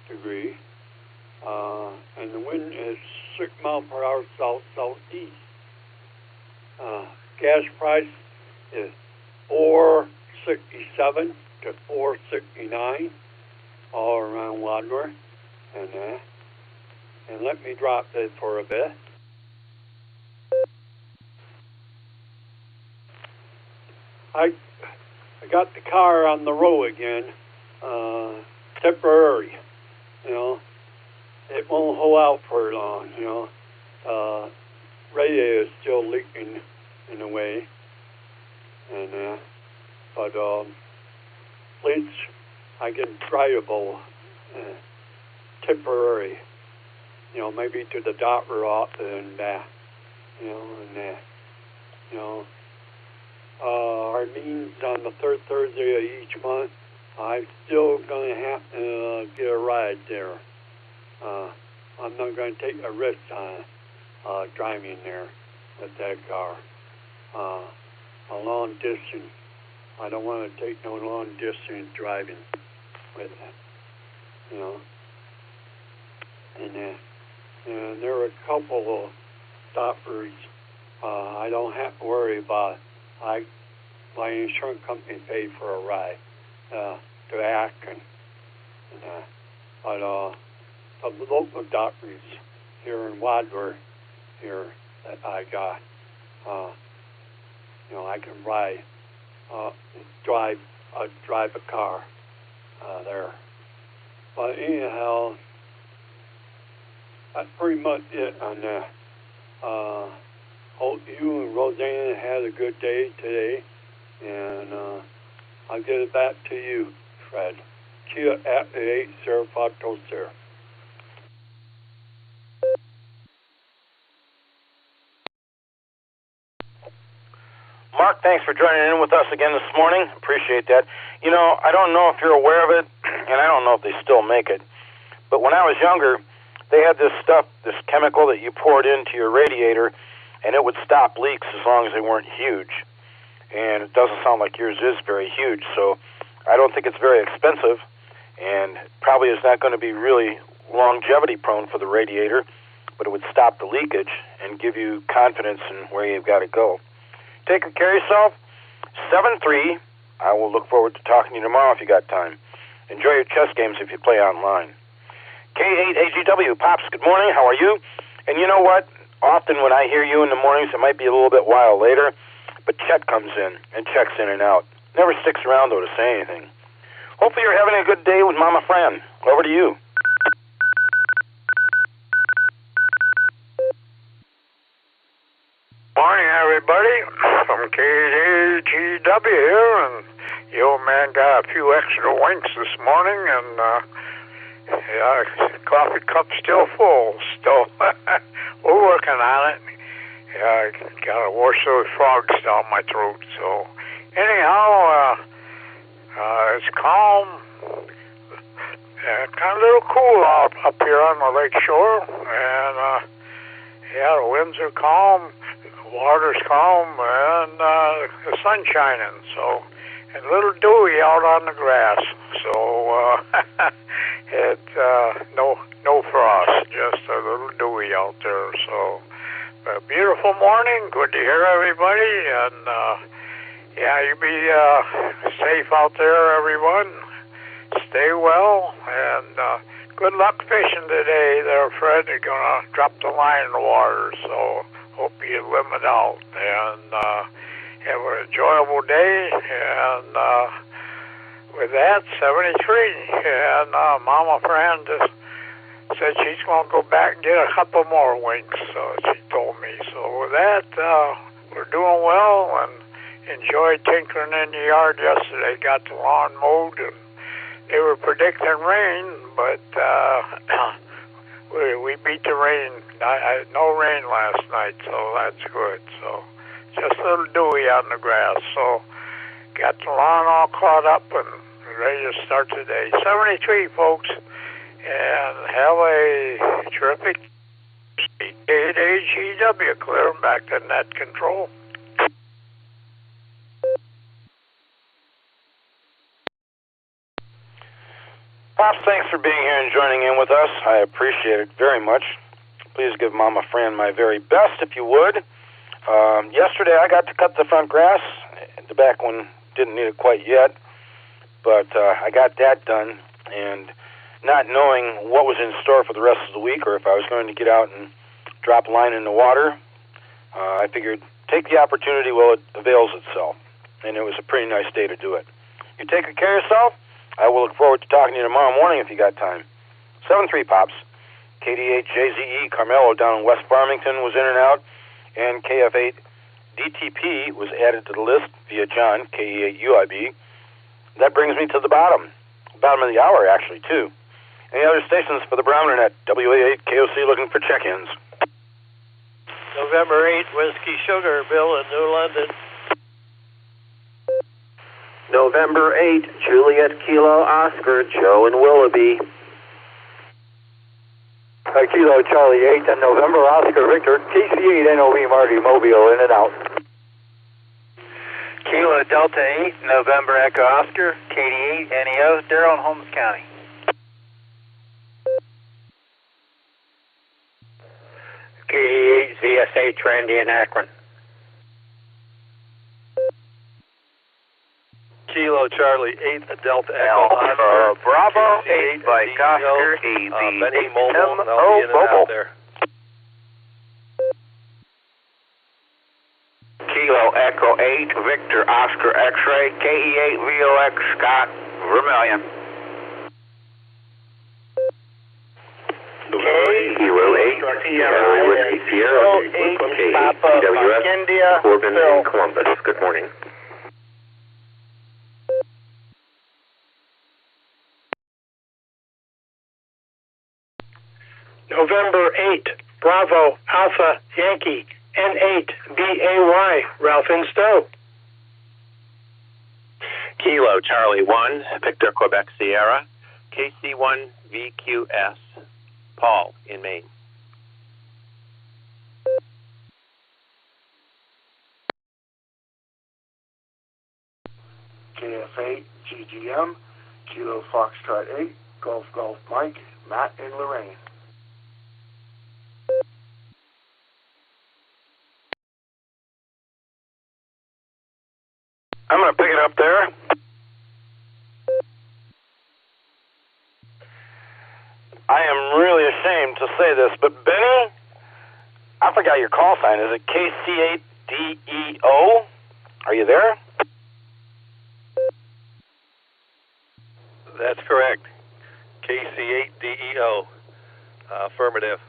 Speaker 21: degrees. And the wind is 6 miles per hour south-southeast. Gas price is $4.67 to $4.69 all around Wadmer. And let me drop this for a bit. I got the car on the road again, temporary, you know. It won't hold out for long, you know. Radio is still leaking in a way, but at least I can drivable, temporary, you know, maybe to the doctor office and back, you know, our meetings on the third Thursday of each month. I'm still going to have to get a ride there. I'm not going to take a risk on driving there with that car. A long distance. I don't want to take no long distance driving with it, you know. And there are a couple of stoppers I don't have to worry about. My insurance company paid for a ride to Akron. But the local doctors here in Wadler here that I got, you know, I can ride
Speaker 22: drive a car there. But anyhow, that's pretty much it on that. Hope you and Roseanne had a good day today, and I'll get it back to you, Fred. Kia at the 8 Seraphatos there.
Speaker 8: Mark, thanks for joining in with us again this morning. Appreciate that. You know, I don't know if you're aware of it, and I don't know if they still make it, but when I was younger, they had this stuff, this chemical that you poured into your radiator, and it would stop leaks as long as they weren't huge. And it doesn't sound like yours is very huge, so I don't think it's very expensive, and probably is not going to be really longevity prone for the radiator, but it would stop the leakage and give you confidence in where you've got to go. Take good care of yourself. 7-3. I will look forward to talking to you tomorrow if you got time. Enjoy your chess games if you play online. K8AGW, Pops, good morning. How are you? And you know what? Often when I hear you in the mornings, it might be a little bit while later, but Chet comes in and checks in and out. Never sticks around, though, to say anything. Hopefully you're having a good day with Mama Fran. Over to you.
Speaker 22: Morning, everybody. From KAGW here, and the old man got a few extra winks this morning, and coffee cup's still full. Still, we're working on it. Gotta wash those frogs down my throat. So, anyhow, it's calm. Kind of a little cool up here on the lake shore, and the winds are calm. Water's calm, and the sun's shining, so, and a little dewy out on the grass, so it's no frost, just a little dewy out there, so a beautiful morning, good to hear everybody, and you be safe out there, everyone, stay well, and good luck fishing today there, Fred. You're gonna drop the line in the water, so hope you limit out, and have an enjoyable day, and with that, 73, and Mama Fran just said she's going to go back and get a couple more winks, so she told me. So with that, we're doing well, and enjoyed tinkering in the yard yesterday, got the lawn mowed, and they were predicting rain, but we beat the rain. No rain last night, so that's good. So just a little dewy on the grass. So got the lawn all caught up and ready to start today. 73, folks, and have a terrific AGW. Clear them back to net control.
Speaker 8: Pops, thanks for being here and joining in with us. I appreciate it very much. Please give Mama Fran my very best, if you would. Yesterday, I got to cut the front grass. The back one didn't need it quite yet, but I got that done. And not knowing what was in store for the rest of the week, or if I was going to get out and drop a line in the water, I figured take the opportunity while it avails itself. And it was a pretty nice day to do it. You take good care of yourself. I will look forward to talking to you tomorrow morning if you got time. 7-3, Pops. KD8JZE Carmelo down in West Farmington was in and out, and KF8 DTP was added to the list via John, KE8UIB. That brings me to the bottom of the hour, actually, too. Any other stations for the Barometer Net? WA8 KOC looking for check-ins.
Speaker 6: November 8, Whiskey Sugar, Bill in New London.
Speaker 15: November 8, Juliet Kilo Oscar, Joe in Willoughby.
Speaker 10: Kilo Charlie 8 and November Oscar Victor, TC8 NOV Marty Mobile in and out.
Speaker 23: Kilo Delta 8, November Echo Oscar, KD8 NEO, Darrell in Holmes County.
Speaker 24: KD8 ZSA Trendy in Akron.
Speaker 6: Kilo Charlie 8, Delta Echo Oscar,
Speaker 23: Bravo 8 by Oscar,
Speaker 6: Benny Mobile, and I'll be in and out there.
Speaker 23: Kilo Echo 8 Victor Oscar X-ray, KE8 VOX Scott Vermilion.
Speaker 7: Kilo 8 Sierra Whiskey Sierra, KWS,
Speaker 23: India,
Speaker 7: Corbin in Columbus. Good morning.
Speaker 9: November 8, Bravo, Alpha, Yankee, N8, BAY, Ralph and Stowe.
Speaker 11: Kilo Charlie 1, Victor Quebec Sierra, KC1 VQS, Paul in Maine.
Speaker 12: KF8 GGM, Kilo Foxtrot 8, Golf Golf Mike, Matt in Lorraine.
Speaker 8: I'm going to pick it up there. I am really ashamed to say this, but Benny, I forgot your call sign. Is it KC8DEO? Are you there?
Speaker 6: That's correct. KC8DEO. Affirmative.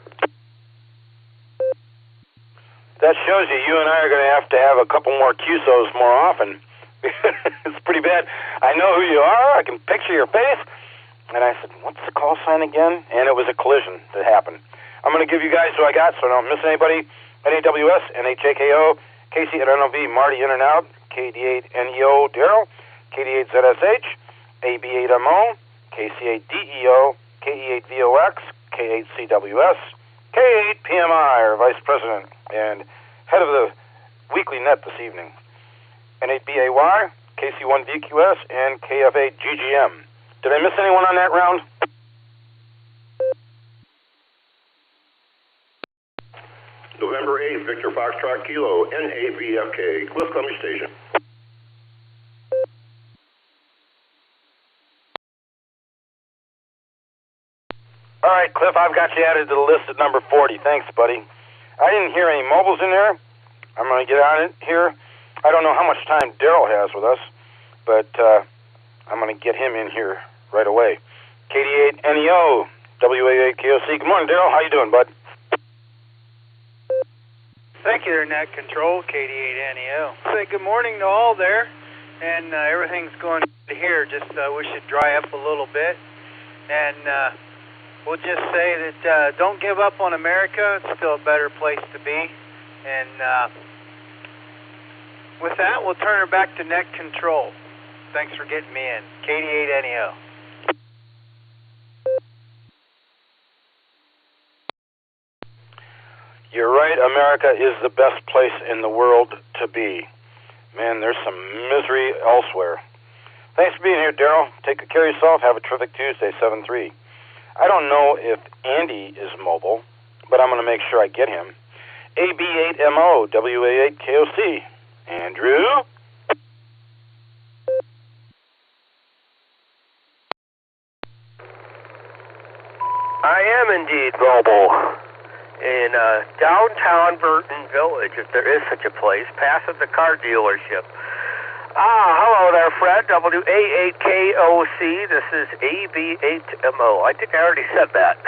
Speaker 8: That shows you and I are going to have a couple more QSOs more often. It's pretty bad. I know who you are. I can picture your face. And I said, what's the call sign again? And it was a collision that happened. I'm going to give you guys who I got so I don't miss anybody. NAWS, NHAKO, KC at NOV, Marty in and out, KD8NEO, Daryl, KD8ZSH, AB8MO, KC8DEO, KE8VOX, K8CWS, K8PMI, our Vice President and head of the weekly net this evening. N8BAY, KC1VQS, and KF8GGM. Did I miss anyone on that round?
Speaker 7: November 8, Victor Foxtrot Kilo, NAVFK, Cliff Columbia Station.
Speaker 8: All right, Cliff, I've got you added to the list at number 40. Thanks, buddy. I didn't hear any mobiles in there. I'm going to get on it here. I don't know how much time Daryl has with us, but I'm going to get him in here right away. KD8NEO, WA8KOC. Good morning, Daryl. How you doing, bud?
Speaker 25: Thank you there, Net Control, KD8NEO. Say good morning to all there, and everything's going good here. Just wish it'd dry up a little bit, and we'll just say that don't give up on America. It's still a better place to be, and with that, we'll turn her back to Net Control. Thanks for getting me in. KD8NEO.
Speaker 8: You're right, America is the best place in the world to be. Man, there's some misery elsewhere. Thanks for being here, Daryl. Take good care of yourself. Have a terrific Tuesday, 7-3. I don't know if Andy is mobile, but I'm going to make sure I get him. AB8MO, WA8KOC. Andrew?
Speaker 26: I am indeed mobile. In downtown Burton Village, if there is such a place, past the car dealership. Hello there, Fred, WA8KOC. This is AB8MO. I think I already said that.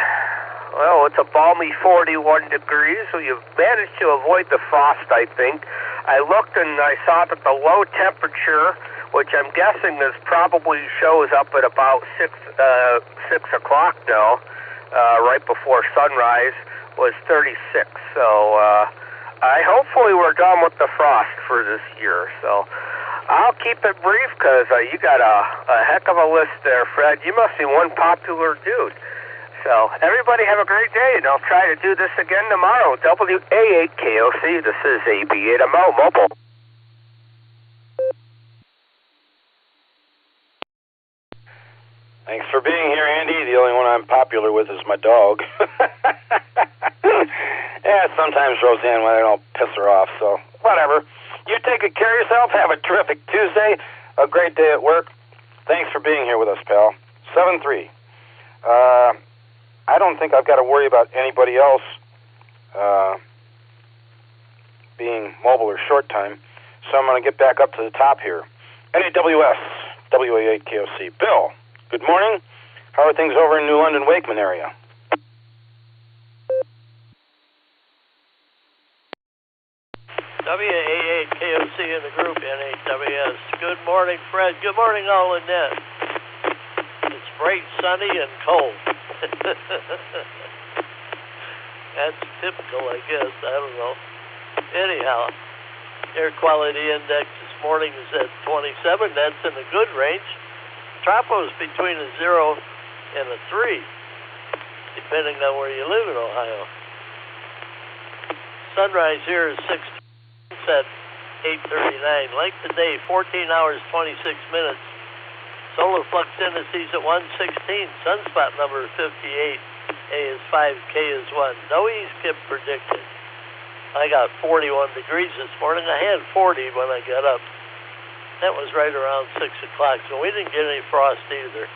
Speaker 26: Well, it's a balmy 41 degrees, so you've managed to avoid the frost, I think. I looked and I saw that the low temperature, which I'm guessing this probably shows up at about 6 o'clock now, right before sunrise, was 36. So hopefully we're done with the frost for this year. So I'll keep it brief because you got a heck of a list there, Fred. You must be one popular dude. So everybody have a great day, and I'll try to do this again tomorrow. WA8KOC, this is AB8MO Mobile.
Speaker 8: Thanks for being here, Andy. The only one I'm popular with is my dog. Yeah, sometimes Roseanne, when I don't piss her off, so whatever. You take good care of yourself. Have a terrific Tuesday. A great day at work. Thanks for being here with us, pal. 7-3. I don't think I've got to worry about anybody else being mobile or short time. So I'm going to get back up to the top here. NAWS, WA8KOC. Bill, good morning. How are things over in New London, Wakeman area?
Speaker 3: WA8KOC in the group, NAWS. Good morning, Fred. Good morning, all in net. It's bright, sunny, and cold. That's typical, I guess. I don't know. Anyhow, air quality index this morning is at 27. That's in the good range. Tropo is between a 0 and a 3, depending on where you live in Ohio. Sunrise here is 6, at 8:39. Length of day 14 hours 26 minutes. Solar flux indices at 116. Sunspot number 58. A is 5, K is 1. No east kip predicted. I got 41 degrees this morning. I had 40 when I got up. That was right around 6 o'clock, so we didn't get any frost either.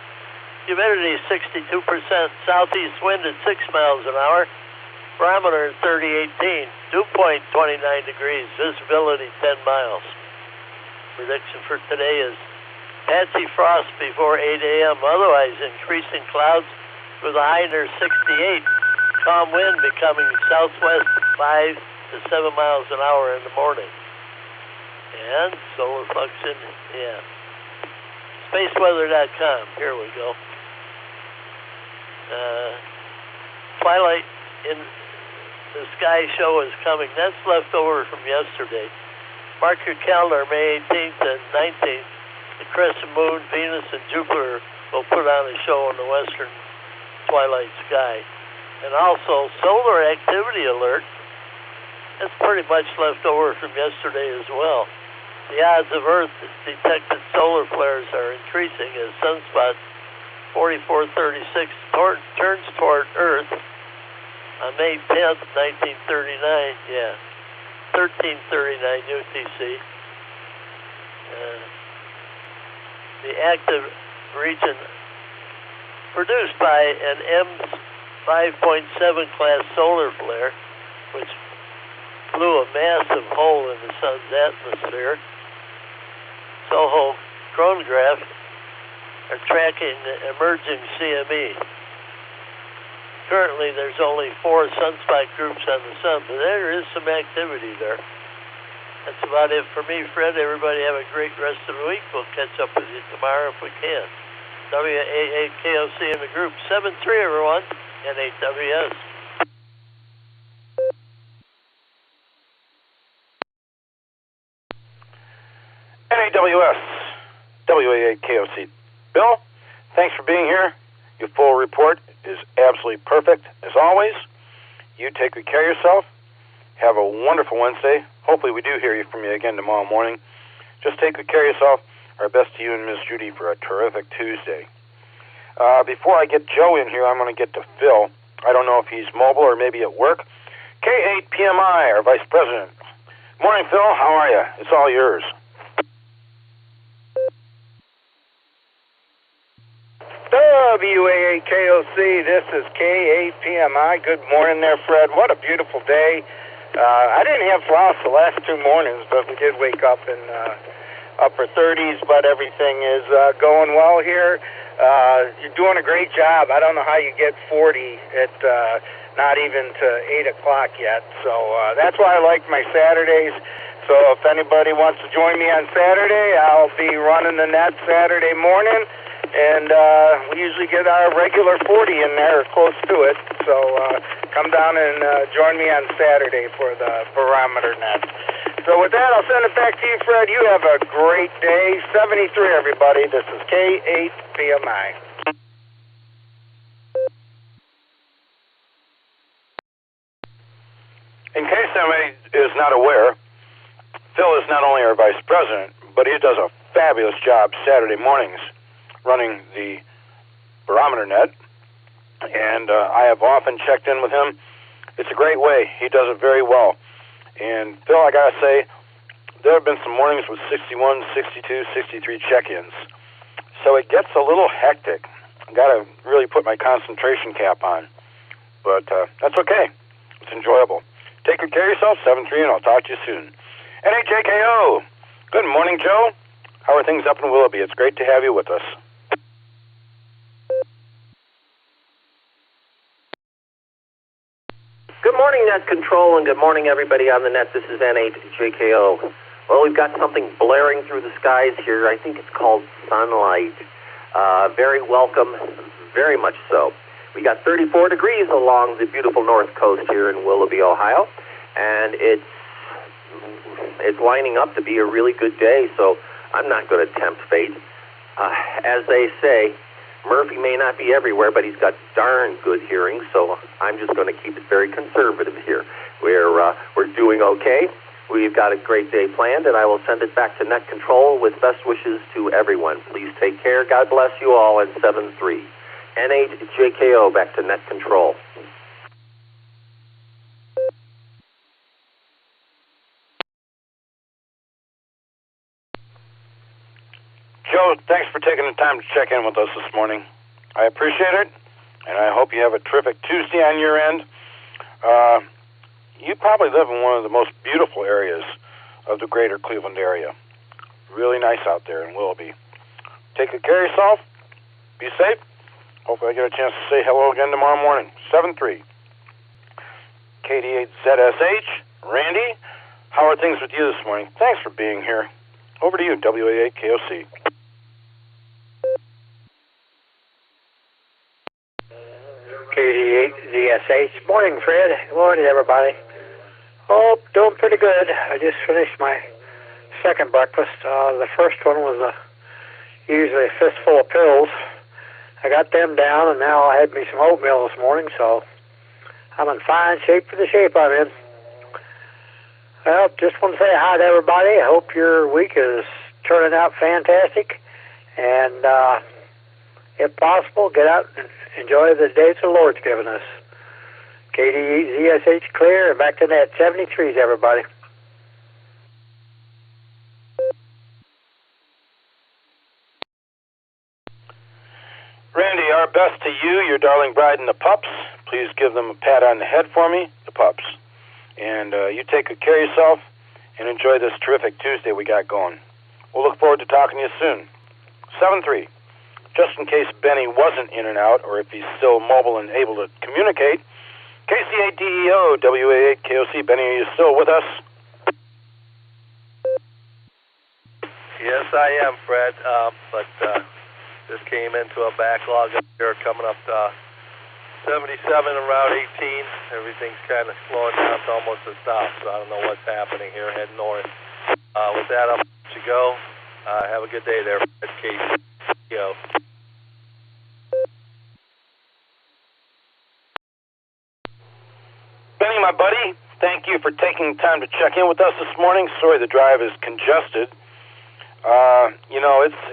Speaker 3: Humidity 62%. Southeast wind at 6 miles an hour. Barometer 3018. Dew point 29 degrees. Visibility 10 miles. Prediction for today is patchy frost before 8 a.m. Otherwise, increasing clouds with a high near 68. Calm wind becoming southwest 5 to 7 miles an hour in the morning. And solar flux in, yeah. Spaceweather.com. Here we go. Twilight in the sky show is coming. That's left over from yesterday. Mark your calendar, May 18th and 19th. The crescent moon, Venus, and Jupiter will put on a show in the western twilight sky. And also, solar activity alert. That's pretty much left over from yesterday as well. The odds of Earth detected solar flares are increasing as sunspot 4436 turns toward Earth on May 10th, 1939. Yeah, 1339 UTC. The active region produced by an M5.7 class solar flare, which blew a massive hole in the sun's atmosphere. SOHO chronograph are tracking the emerging CME. Currently, there's only 4 sunspot groups on the sun, but there is some activity there. That's about it for me, Fred. Everybody have a great rest of the week. We'll catch up with you tomorrow if we can. WA8KOC in the group. 7-3, everyone. NAWS.
Speaker 8: NAWS, WA8KOC. Bill, thanks for being here. Your full report is absolutely perfect, as always. You take good care of yourself. Have a wonderful Wednesday. Hopefully we do hear from you again tomorrow morning. Just take good care of yourself. Our best to you and Miss Judy for a terrific Tuesday. Before I get Joe in here, I'm going to get to Phil. I don't know if he's mobile or maybe at work. K8PMI, our Vice President. Morning, Phil. How are you? It's all yours.
Speaker 13: WA8KOC, this is K8PMI. Good morning there, Fred. What a beautiful day. I didn't have frost the last 2 mornings, but we did wake up in upper 30s, but everything is going well here. You're doing a great job. I don't know how you get 40 at not even to 8 o'clock yet, so that's why I like my Saturdays. So if anybody wants to join me on Saturday, I'll be running the net Saturday morning. And we usually get our regular 40 in there, or close to it. So come down and join me on Saturday for the Barometer Net. So with that, I'll send it back to you, Fred. You have a great day. 73, everybody. This is K8PMI.
Speaker 8: In case somebody is not aware, Phil is not only our Vice President, but he does a fabulous job Saturday mornings running the Barometer Net, and I have often checked in with him. It's a great way. He does it very well. And Phil, I gotta say, there have been some mornings with 61, 62, 63 check-ins. So it gets a little hectic. I gotta really put my concentration cap on. But that's okay. It's enjoyable. Take good care of yourself, 7-3, and I'll talk to you soon. NHJKO, Good morning, Joe. How are things up in Willoughby? It's great to have you with us.
Speaker 4: Good morning, Net Control, and good morning, everybody on the net. This is N8JKO. Well, we've got something blaring through the skies here. I think it's called sunlight. Very welcome, very much so. We got 34 degrees along the beautiful north coast here in Willoughby, Ohio, and it's lining up to be a really good day, so I'm not going to tempt fate. As they say, Murphy may not be everywhere, but he's got darn good hearing, so I'm just going to keep it very conservative here. We're doing okay. We've got a great day planned, and I will send it back to Net Control with best wishes to everyone. Please take care. God bless you all, and 7-3. N8JKO back to Net Control.
Speaker 8: Joe, thanks for taking the time to check in with us this morning. I appreciate it, and I hope you have a terrific Tuesday on your end. You probably live in one of the most beautiful areas of the greater Cleveland area. Really nice out there in Willoughby. Take good care of yourself. Be safe. Hopefully I get a chance to say hello again tomorrow morning. 7-3. KD8ZSH. Randy, how are things with you this morning? Thanks for being here. Over to you, WA8KOC.
Speaker 24: KD8ZSH. Morning, Fred. Morning, everybody. Oh, doing pretty good. I just finished my second breakfast. The first one was usually a fistful of pills. I got them down, and now I had me some oatmeal this morning, so I'm in fine shape for the shape I'm in. Well, just want to say hi to everybody. I hope your week is turning out fantastic, and if possible, get out and enjoy the days the Lord's given us. KDZSH clear, and back to net. 73s, everybody.
Speaker 8: Randy, our best to you, your darling bride, and the pups. Please give them a pat on the head for me, the pups. And you take good care of yourself and enjoy this terrific Tuesday we got going. We'll look forward to talking to you soon. 7-3. Just in case Benny wasn't in and out, or if he's still mobile and able to communicate, KC8DEO, WA8KOC. Benny, are you still with us?
Speaker 6: Yes, I am, Fred, but just came into a backlog up here coming up to 77 and Route 18. Everything's kind of slowing down to almost a stop, so I don't know what's happening here heading north. With that, I'll let you go. Have a good day there, Fred. KC8DEO.
Speaker 8: Benny, my buddy, thank you for taking time to check in with us this morning. Sorry the drive is congested.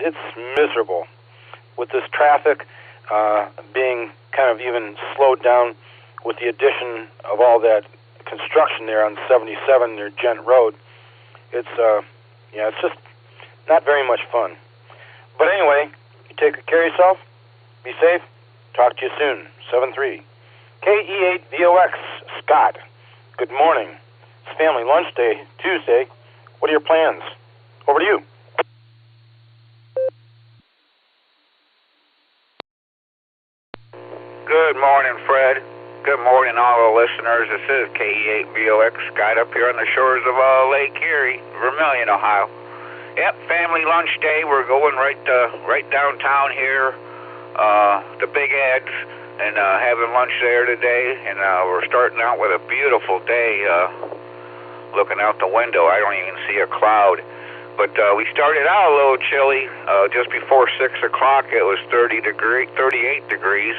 Speaker 8: It's miserable with this traffic being kind of even slowed down with the addition of all that construction there on 77 near Gent Road. It's just not very much fun. But anyway, you take good care of yourself. Be safe. Talk to you soon. 7-3. KE8VOX, Scott. Good morning. It's family lunch day, Tuesday. What are your plans? Over to you.
Speaker 24: Good morning, Fred. Good morning, all the listeners. This is KE8VOX, Scott, up here on the shores of Lake Erie, Vermilion, Ohio. Yep, family lunch day. We're going right downtown here, to Big Ed's, and having lunch there today. And we're starting out with a beautiful day. Looking out the window, I don't even see a cloud. But we started out a little chilly. Just before 6 o'clock, it was 38 degrees.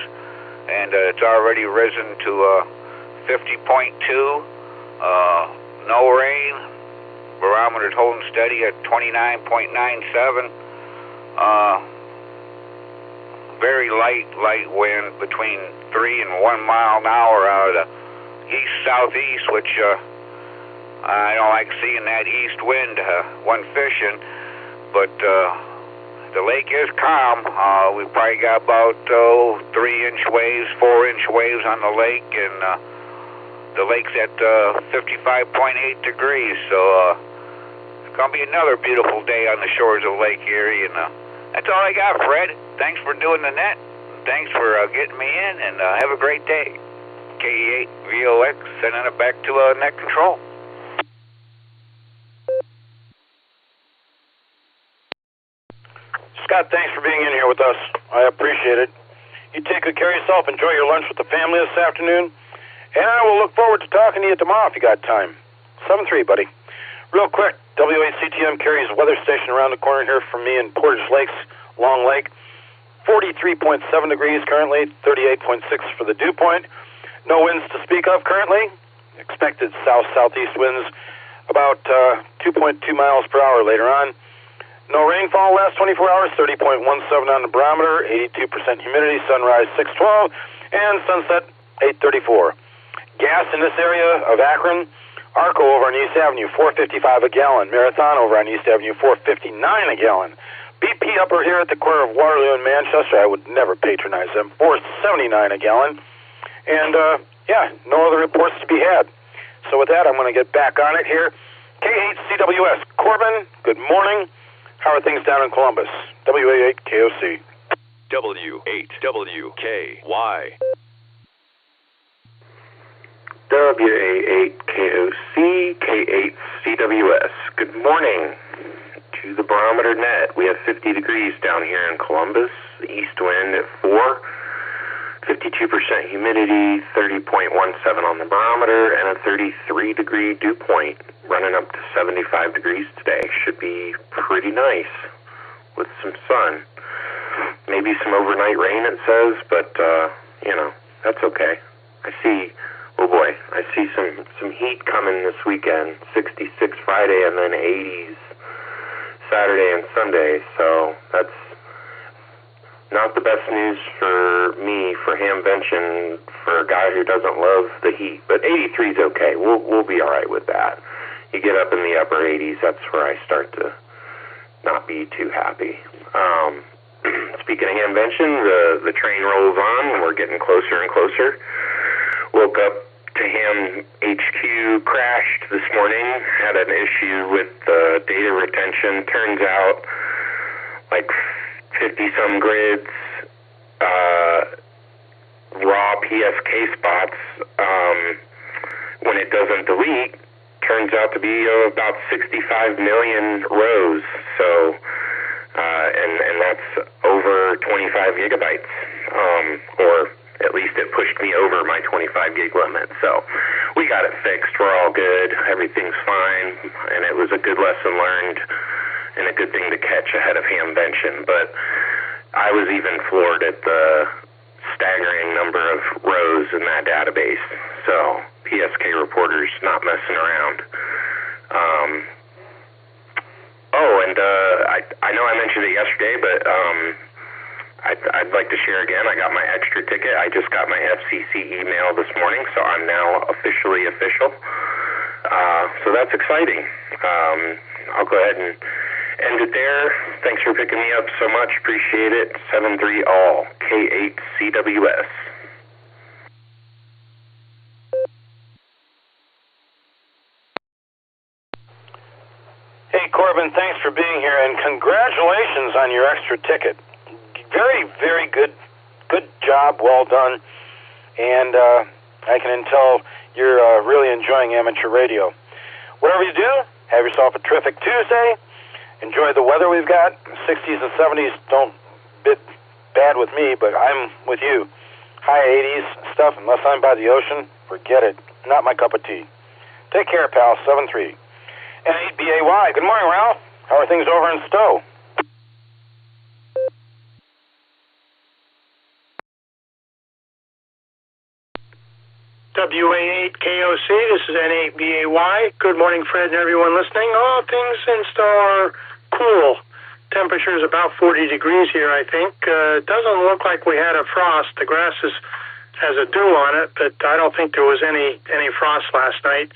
Speaker 24: And it's already risen to 50.2. No rain. Barometer's holding steady at 29.97. Very light wind between 3 and 1 mile an hour out of the east-southeast, which I don't like seeing that east wind when fishing. But the lake is calm. We probably got about 3-inch waves, 4-inch waves on the lake, and the lake's at 55.8 degrees, so Gonna be another beautiful day on the shores of Lake Erie, and that's all I got, Fred. Thanks for doing the net. Thanks for getting me in, and have a great day. KE8VOX, sending it back to net control.
Speaker 8: Scott, thanks for being in here with us. I appreciate it. You take good care of yourself. Enjoy your lunch with the family this afternoon. And I will look forward to talking to you tomorrow if you got time. 7-3, buddy. Real quick, WACTM carries a weather station around the corner here from me in Portage Lakes, Long Lake. 43.7 degrees currently, 38.6 for the dew point. No winds to speak of currently. Expected south-southeast winds about 2.2 miles per hour later on. No rainfall last 24 hours, 30.17 on the barometer, 82% humidity, sunrise 6:12, and sunset 8:34. Gas in this area of Akron, Arco over on East Avenue, $4.55 a gallon. Marathon over on East Avenue, $4.59 a gallon. BP upper here at the corner of Waterloo and Manchester, I would never patronize them, $4.79 a gallon. And, no other reports to be had. So with that, I'm going to get back on it here. K8CWS, Corbin, good morning. How are things down in Columbus? WA8KOC.
Speaker 1: W8WKY.
Speaker 5: WA8KOC, K8CWS. Good morning to the Barometer Net. We have 50 degrees down here in Columbus. The east wind at 4. 52% humidity, 30.17 on the barometer, and a 33-degree dew point, running up to 75 degrees today. Should be pretty nice with some sun. Maybe some overnight rain, it says, but, that's okay. I see some heat coming this weekend, 66 Friday and then 80s Saturday and Sunday, so that's not the best news for me, for Hamvention, for a guy who doesn't love the heat. But 83 is okay. We'll be all right with that. You get up in the upper 80s, that's where I start to not be too happy. Speaking of Hamvention, the train rolls on, and we're getting closer and closer. Woke up to Ham HQ, crashed this morning, had an issue with data retention. Turns out, like 50-some grids, raw PSK spots, when it doesn't delete, turns out to be about 65 million rows. So, and that's over 25 gigabytes, or at least it pushed me over my 25 gig limit. So we got it fixed. We're all good. Everything's fine. And it was a good lesson learned and a good thing to catch ahead of Hamvention. But I was even floored at the staggering number of rows in that database. So PSK reporters not messing around. I know I mentioned it yesterday, but I'd like to share again. I got my extra ticket. I just got my FCC email this morning, so I'm now officially official. So that's exciting. I'll go ahead and end it there. Thanks for picking me up so much. Appreciate it. 7-3 all. K8CWS.
Speaker 8: Hey, Corbin, thanks for being here, and congratulations on your extra ticket. Very, very good job, well done, and I can tell you're really enjoying amateur radio. Whatever you do, have yourself a terrific Tuesday. Enjoy the weather we've got. 60s and 70s don't bit bad with me, but I'm with you. High 80s stuff, unless I'm by the ocean, forget it. Not my cup of tea. Take care, pal. 7-3. N8BAY. Good morning, Ralph. How are things over in Stowe?
Speaker 9: WA8KOC, this is N8BAY. Good morning, Fred, and everyone listening. Oh, things in Stowe are cool. Temperature is about 40 degrees here, I think. It doesn't look like we had a frost. The grass has a dew on it, but I don't think there was any frost last night.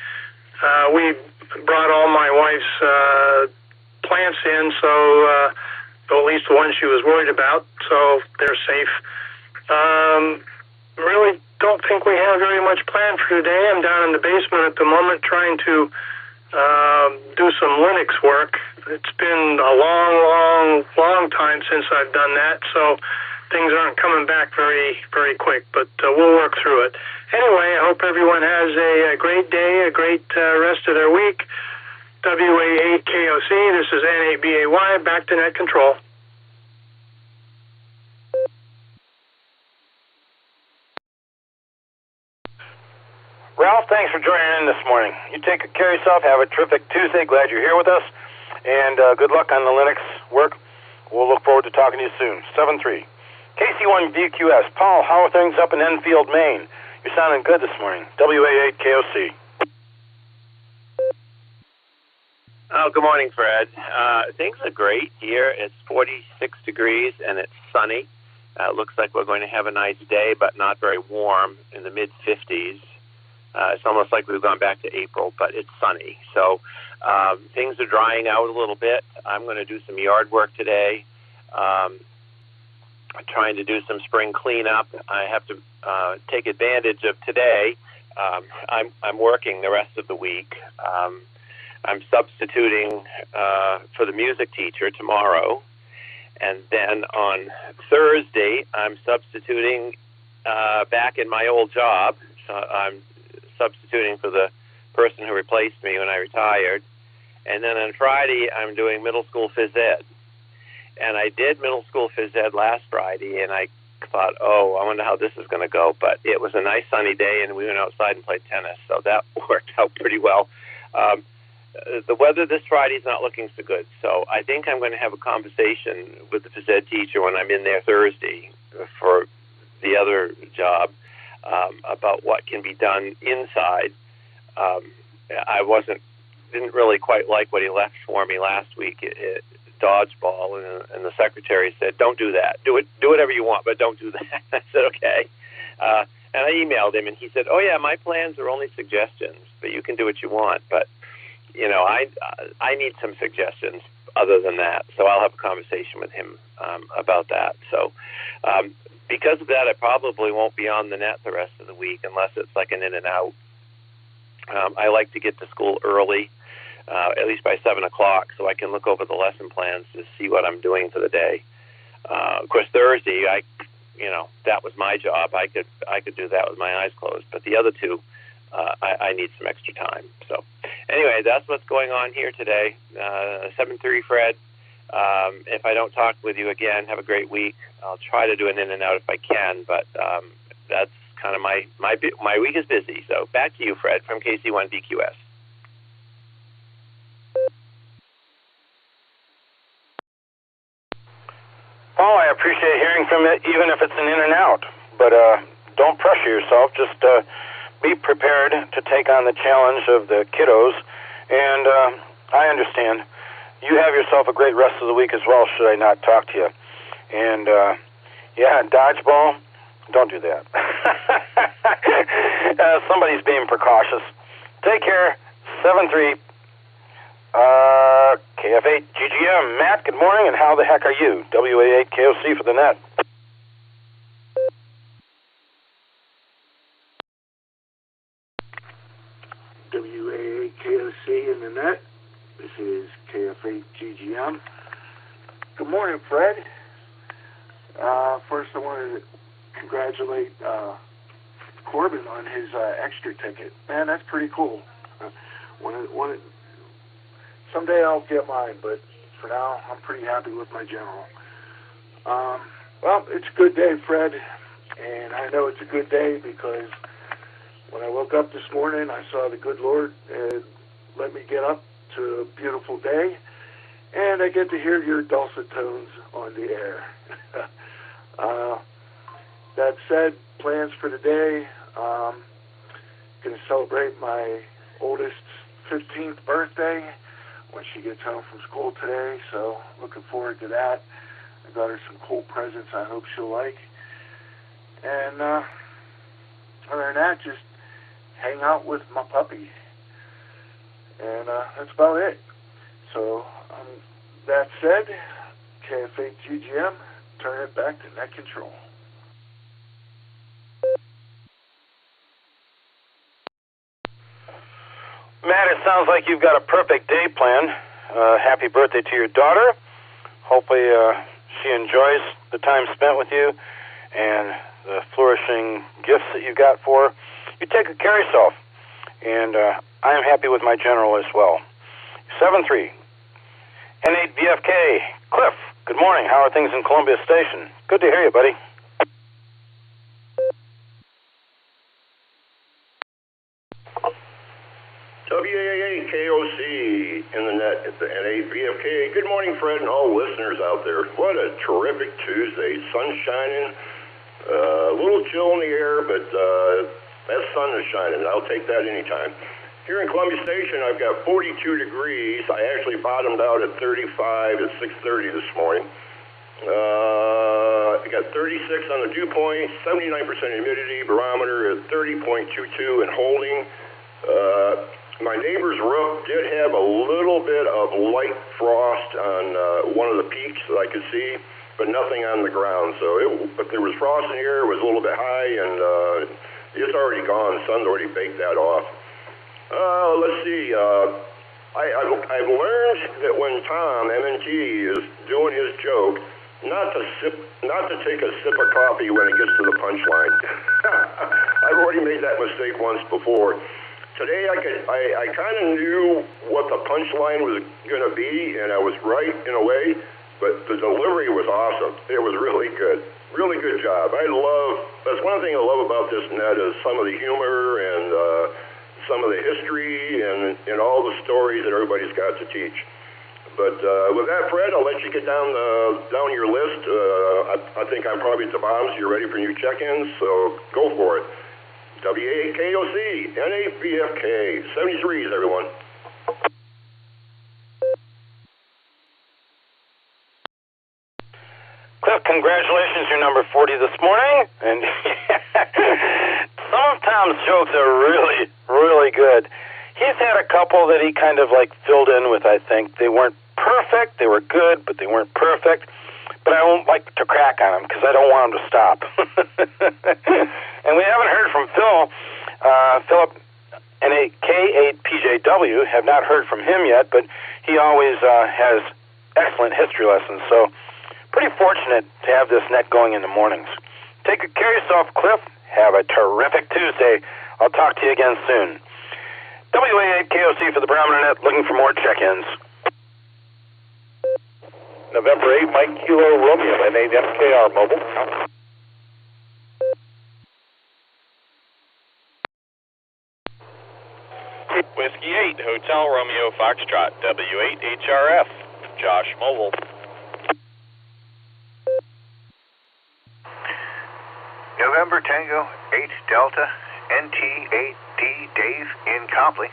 Speaker 9: We brought all my wife's plants in, so at least the ones she was worried about, so they're safe. Really don't think we have very much planned for today. I'm down in the basement at the moment trying to do some Linux work. It's been a long time since I've done that, so things aren't coming back very quick, but we'll work through it. Anyway, I hope everyone has a great day, a great rest of their week. WA8KOC, this is N8BAY, back to net control.
Speaker 8: Ralph, thanks for joining in this morning. You take good care of yourself. Have a terrific Tuesday. Glad you're here with us. And good luck on the Linux work. We'll look forward to talking to you soon. 7-3. KC1VQS. Paul, how are things up in Enfield, Maine? You're sounding good this morning. WA8KOC.
Speaker 23: Oh, good morning, Fred. Things are great here. It's 46 degrees and it's sunny. Looks like we're going to have a nice day, but not very warm, in the mid-50s. It's almost like we've gone back to April, but it's sunny. So things are drying out a little bit. I'm going to do some yard work today. I'm trying to do some spring cleanup. I have to take advantage of today. I'm working the rest of the week. I'm substituting for the music teacher tomorrow. And then on Thursday, I'm substituting back in my old job. So I'm substituting for the person who replaced me when I retired. And then on Friday, I'm doing middle school phys ed. And I did middle school phys ed last Friday, and I thought, oh, I wonder how this is going to go. But it was a nice sunny day, and we went outside and played tennis, so that worked out pretty well. The weather this Friday is not looking so good, so I think I'm going to have a conversation with the phys ed teacher when I'm in there Thursday for the other job about what can be done inside. I didn't really quite like what he left for me last week. Dodgeball, and the secretary said, "Don't do that. Do whatever you want, but don't do that." I said, "Okay." And I emailed him, and he said, "Oh yeah, my plans are only suggestions, but you can do what you want. But you know, I need some suggestions other than that, so I'll have a conversation with him about that." So because of that, I probably won't be on the net the rest of the week unless it's like an in and out. I like to get to school early. At least by 7 o'clock, so I can look over the lesson plans to see what I'm doing for the day. Of course, Thursday, that was my job. I could do that with my eyes closed. But the other two, I need some extra time. So, anyway, that's what's going on here today. 7:30, Fred. If I don't talk with you again, have a great week. I'll try to do an in and out if I can, but that's kind of my week is busy. So back to you, Fred, from KC1VQS.
Speaker 8: Paul, I appreciate hearing from it, even if it's an in and out. But don't pressure yourself. Just be prepared to take on the challenge of the kiddos. And I understand. You have yourself a great rest of the week as well, should I not talk to you. And, dodgeball, don't do that. Somebody's being precautious. Take care. 7-3. KF8 GGM. Matt, good morning, and how the heck are you? WA8 KOC for the net.
Speaker 12: WA8 KOC in the net. This is KF8 GGM. Good morning, Fred. First, I want to congratulate Corbin on his extra ticket. Man, that's pretty cool. Someday I'll get mine, but for now, I'm pretty happy with my general. Well, it's a good day, Fred, and I know it's a good day because when I woke up this morning, I saw the good Lord let me get up to a beautiful day, and I get to hear your dulcet tones on the air. That said, plans for the day, going to celebrate my oldest's 15th birthday when she gets home from school today, so looking forward to that. I got her some cool presents I hope she'll like. And other than that, just hang out with my puppy. And that's about it. So that said, KF8 GGM, turn it back to net control.
Speaker 8: Matt, it's sounds like you've got a perfect day planned. Happy birthday to your daughter. Hopefully she enjoys the time spent with you and the flourishing gifts that you got for her. You take good care of yourself. And I am happy with my general as well. 7-3. N8VFK. Cliff, good morning. How are things in Columbia Station? Good to hear you, buddy.
Speaker 7: WAA KOC in the net at the N8VFK. Good morning, Fred, and all listeners out there. What a terrific Tuesday. Sun shining, a little chill in the air, but that sun is shining. I'll take that anytime. Here in Columbia Station, I've got 42 degrees. I actually bottomed out at 35 at 6:30 this morning. I got 36 on the dew point, 79% humidity, barometer at 30.22 and holding. My neighbor's roof did have a little bit of light frost on one of the peaks that I could see, but nothing on the ground. But there was frost in the air. It was a little bit high, and it's already gone. The sun's already baked that off. Let's see. I've learned that when Tom MNT is doing his joke, not to take a sip of coffee when it gets to the punchline. I've already made that mistake once before. Today I kind of knew what the punchline was going to be, and I was right in a way, but the delivery was awesome. It was really good. Really good job. That's one thing I love about this net is some of the humor and some of the history and all the stories that everybody's got to teach. But with that, Fred, I'll let you get down your list. I think I'm probably at the bottom, so you're ready for new check-ins, so go for it. WAKOC, N8VFK, 73s, everyone.
Speaker 8: Cliff, congratulations, you're number 40 this morning. And some of Tom's jokes are really, really good. He's had a couple that he kind of like filled in with, I think. They weren't perfect, they were good, but they weren't perfect. But I won't like to crack on him because I don't want him to stop. And we haven't heard from Phil. Philip and a K8PJW have not heard from him yet, but he always has excellent history lessons. So pretty fortunate to have this net going in the mornings. Take good care of yourself, Cliff. Have a terrific Tuesday. I'll talk to you again soon. WA8KOC for the Barometer Net, looking for more check-ins.
Speaker 1: November 8, Mike Kilo Romeo, N8FKR mobile.
Speaker 14: Whiskey 8, Hotel Romeo Foxtrot, W8HRF, Josh mobile.
Speaker 16: November Tango 8 Delta, NT8D Dave in Copley.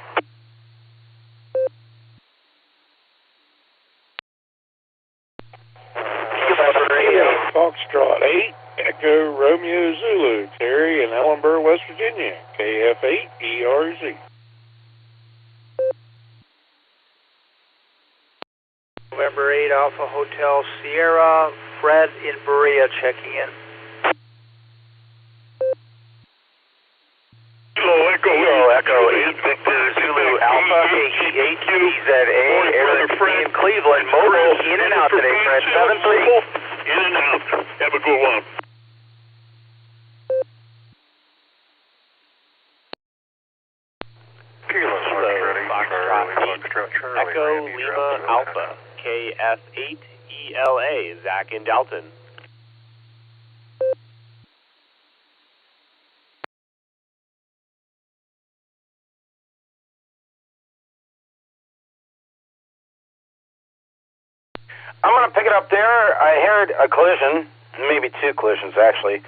Speaker 22: Foxtrot 8, Echo Romeo Zulu, Terry in Ellenburg, West Virginia, KF8ERZ.
Speaker 17: November 8, Alpha Hotel Sierra, Fred in Berea checking in.
Speaker 16: Echo 8 Victor Zulu Alpha, KE8EZA, Eric in Cleveland, mobile in and out today, Fred, 7-3.
Speaker 18: In and out. Have a good one.
Speaker 23: Echo Lima Alpha, KF8ELA, Zach in Dalton.
Speaker 8: I'm going to pick it up there. I heard a collision, maybe two collisions actually,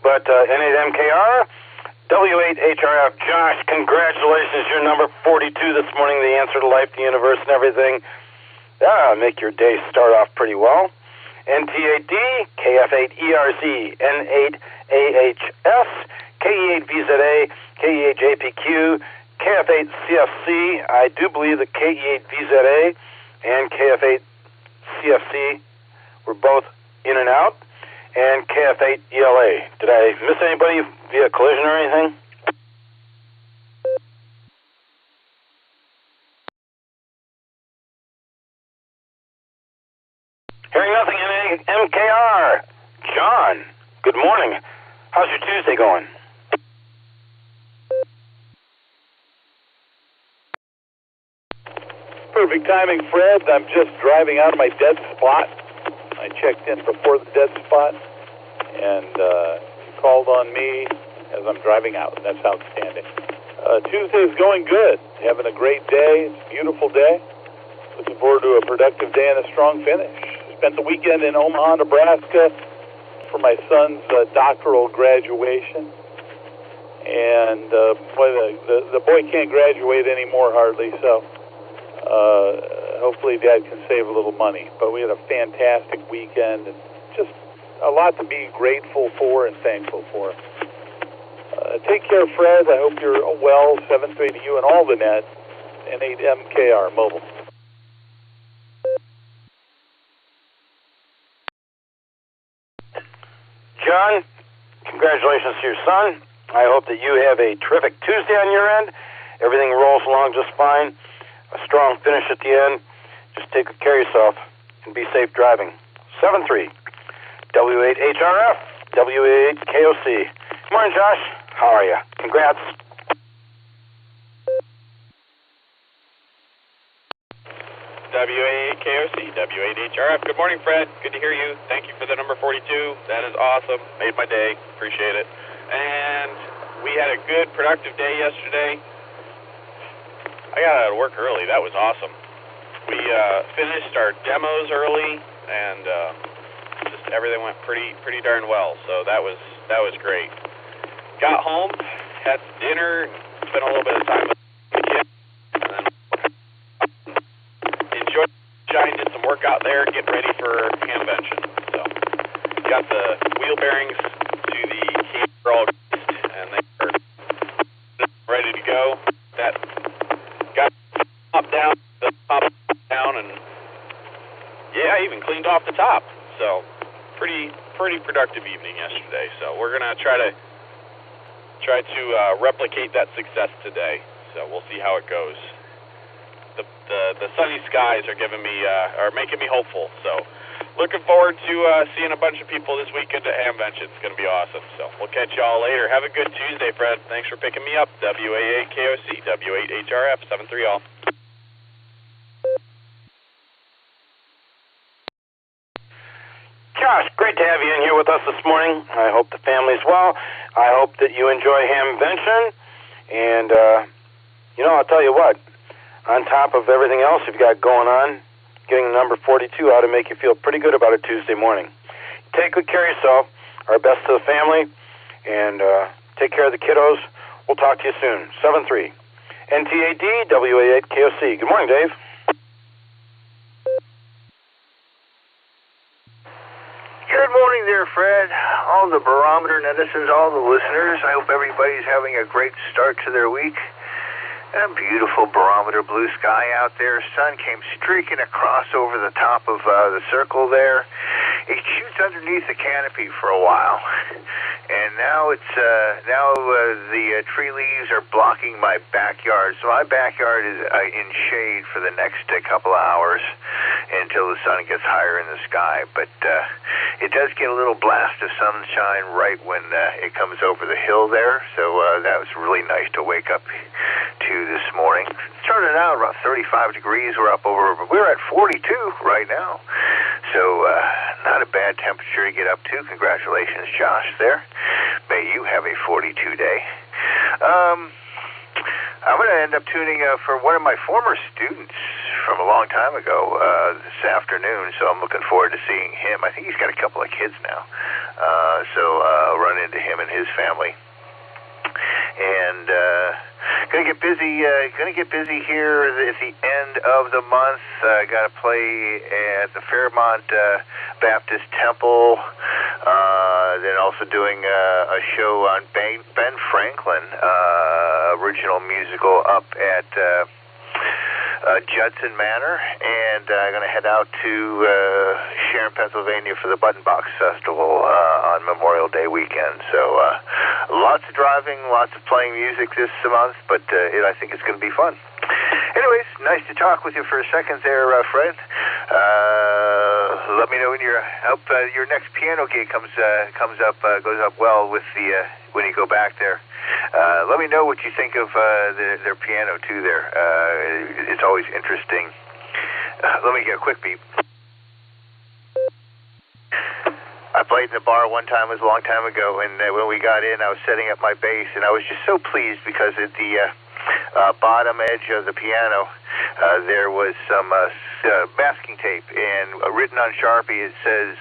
Speaker 8: but N8MKR, W8HRF, Josh, congratulations. You're number 42 this morning, the answer to life, the universe, and everything. Make your day start off pretty well. NT8D, KF8ERZ, N8AHS, KE8VZA, KE8JPQ, KF8CFC, I do believe the KE8VZA and KF8CFC were both in and out, and KF8ELA. Did I miss anybody via collision or anything? Good morning. How's your Tuesday going?
Speaker 2: Perfect timing, Fred. I'm just driving out of my dead spot. I checked in before the dead spot, and you called on me as I'm driving out. That's outstanding. Tuesday's going good. Having a great day. It's a beautiful day. Looking forward to a productive day and a strong finish. Spent the weekend in Omaha, Nebraska for my son's doctoral graduation. And boy, the boy can't graduate anymore hardly, so hopefully Dad can save a little money. But we had a fantastic weekend and just a lot to be grateful for and thankful for. Take care, Fred. I hope you're well. 7-3 to you and all the net. And 8MKR Mobile.
Speaker 8: John, congratulations to your son. I hope that you have a terrific Tuesday on your end. Everything rolls along just fine. A strong finish at the end. Just take good care of yourself and be safe driving. 7-3. W8HRF, W8KOC. Good morning, Josh. How are you? Congrats.
Speaker 14: W8KOC, W8HRF. Good morning, Fred. Good to hear you. Thank you for the number 42. That is awesome. Made my day. Appreciate it. And we had a good, productive day yesterday. I got out of work early. That was awesome. We finished our demos early, and just everything went pretty darn well. So that was great. Got home, had some dinner, spent a little bit of time with the kids, and then enjoyed sunshine, did some work out there, getting ready for Hamvention. So got the wheel bearings to the camper all greased, and they are ready to go. That got top down, and yeah, I even cleaned off the top. So pretty productive evening yesterday. So we're gonna try to replicate that success today. So we'll see how it goes. The sunny skies are making me hopeful. So looking forward to seeing a bunch of people this weekend at Hamvention. It's going to be awesome. So we'll catch y'all later. Have a good Tuesday, Fred. Thanks for picking me up. W8KOC, W8HRF, 7-3 all.
Speaker 8: Josh, great to have you in here with us this morning. I hope the family's well. I hope that you enjoy Hamvention. And, I'll tell you what, on top of everything else you've got going on, getting the number 42 ought to make you feel pretty good about a Tuesday morning. Take good care of yourself. Our best to the family. And take care of the kiddos. We'll talk to you soon. 7-3. NTAD, W8KOC. Good morning, Dave.
Speaker 10: Good morning there, Fred. All the Barometer netizens, all the listeners. I hope everybody's having a great start to their week. A beautiful barometer blue sky out there. Sun came streaking across over the top of the circle there. It shoots underneath the canopy for a while. And now the tree leaves are blocking my backyard. So my backyard is in shade for the next couple of hours until the sun gets higher in the sky. But it does get a little blast of sunshine right when it comes over the hill there. So that was really nice to wake up to this morning. It started out about 35 degrees. We're at 42 right now. So not a bad temperature to get up to. Congratulations, Josh, there. May you have a 42 day. I'm going to end up tuning for one of my former students from a long time ago this afternoon, so I'm looking forward to seeing him. I think he's got a couple of kids now, so I'll run into him and his family. And gonna get busy here at the end of the month. Got to play at the Fairmont Baptist Temple. Then also doing a show on Ben Franklin, original musical up at Judson Manor, and I'm going to head out to Sharon, Pennsylvania for the Button Box Festival on Memorial Day weekend. So lots of driving, lots of playing music this month, but I think it's going to be fun. Anyways, nice to talk with you for a second there, Fred. let me know when hope your next piano gig goes up well with the when you go back there. Let me know what you think of their piano too. There, it's always interesting. Let me get a quick beep. I played in the bar one time, it was a long time ago, and when we got in, I was setting up my bass, and I was just so pleased because at the bottom edge of the piano, there was some masking tape, and written on Sharpie, it says,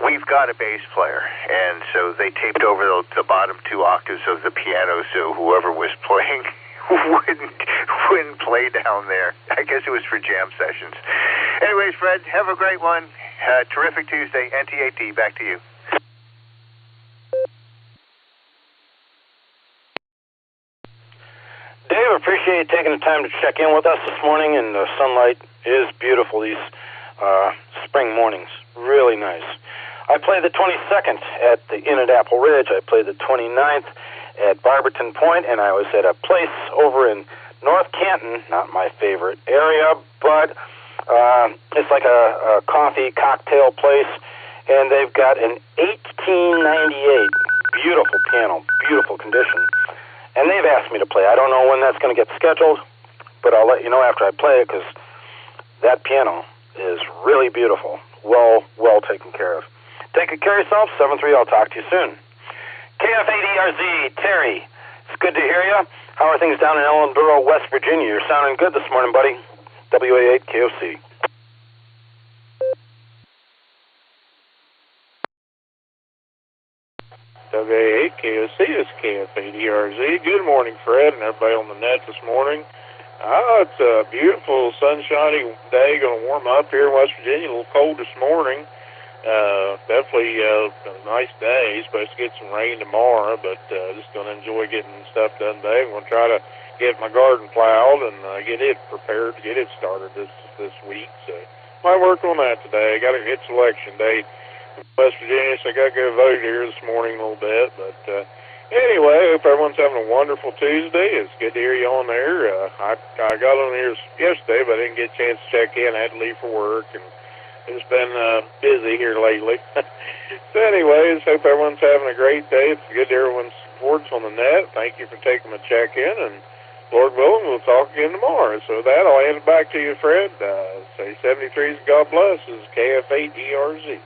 Speaker 10: we've got a bass player. And so they taped over the bottom 2 octaves of the piano, so whoever was playing wouldn't play down there. I guess it was for jam sessions. Anyways, Fred, have a great one. Terrific Tuesday. NTAT, back to you.
Speaker 8: Dave, appreciate you taking the time to check in with us this morning, and the sunlight is beautiful these spring mornings. Really nice. I played the 22nd at the Inn at Apple Ridge. I played the 29th at Barberton Point, and I was at a place over in North Canton, not my favorite area, but it's like a coffee cocktail place, and they've got an 1898 beautiful piano, beautiful condition, and they've asked me to play. I don't know when that's going to get scheduled, but I'll let you know after I play it, because that piano is really beautiful, well taken care of. Take good care of yourself. 7-3, I'll talk to you soon. KF8ERZ, Terry, it's good to hear you. How are things down in Ellenboro, West Virginia? You're sounding good this morning, buddy. WA8 KOC.
Speaker 11: WA8 KOC is KF8ERZ. Good morning, Fred, and everybody on the net this morning. It's a beautiful, sunshiny day. Going to warm up here in West Virginia. A little cold this morning. Definitely a nice day. Supposed to get some rain tomorrow, but just going to enjoy getting stuff done today. I'm going to try to get my garden plowed and get it prepared to get it started this week. So might work on that today. I got to get selection day in West Virginia, so I got to go vote here this morning a little bit. But anyway, I hope everyone's having a wonderful Tuesday. It's good to hear you on there. I got on here yesterday, but I didn't get a chance to check in. I had to leave for work, and it's been busy here lately. So anyways, hope everyone's having a great day. It's good to hear everyone's supports on the net. Thank you for taking my check-in, and Lord willing, we'll talk again tomorrow. So with that, I'll hand it back to you, Fred. Say 73's God bless. This is KF8ERZ.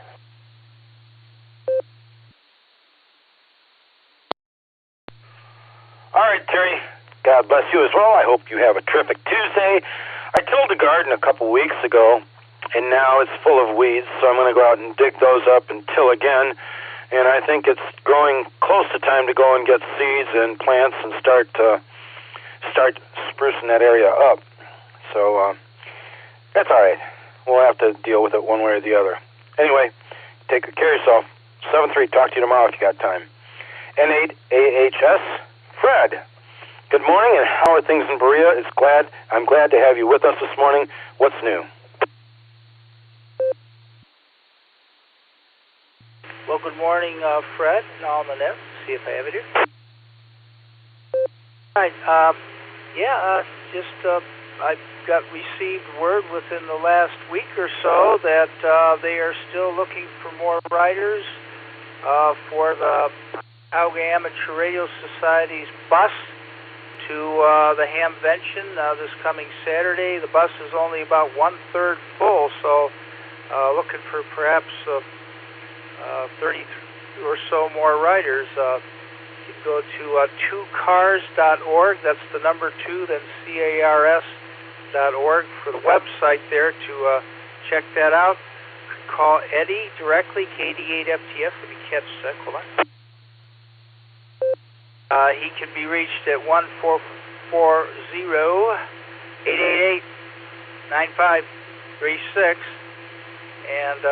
Speaker 8: All right, Terry. God bless you as well. I hope you have a terrific Tuesday. I tilled the garden a couple weeks ago, and now it's full of weeds, so I'm going to go out and dig those up and till again. And I think it's growing close to time to go and get seeds and plants and start sprucing that area up. So that's all right. We'll have to deal with it one way or the other. Anyway, take good care of yourself. 7-3, talk to you tomorrow if you got time. N8AHS, Fred. Good morning, and how are things in Berea? I'm glad to have you with us this morning. What's new?
Speaker 17: Well, good morning, Fred, now on the net. See if I have it here. All right. I got received word within the last week or so that they are still looking for more writers for the Alga Amateur Radio Society's bus to the Hamvention this coming Saturday. The bus is only about 1/3 full, so looking for perhaps 30 or so more writers. You can go to 2cars.org. That's the number 2, then CARS.org for the website there to check that out. You can call Eddie directly, KD8FTF. Let me catch that. Hold on. He can be reached at 1-440-888-9536. And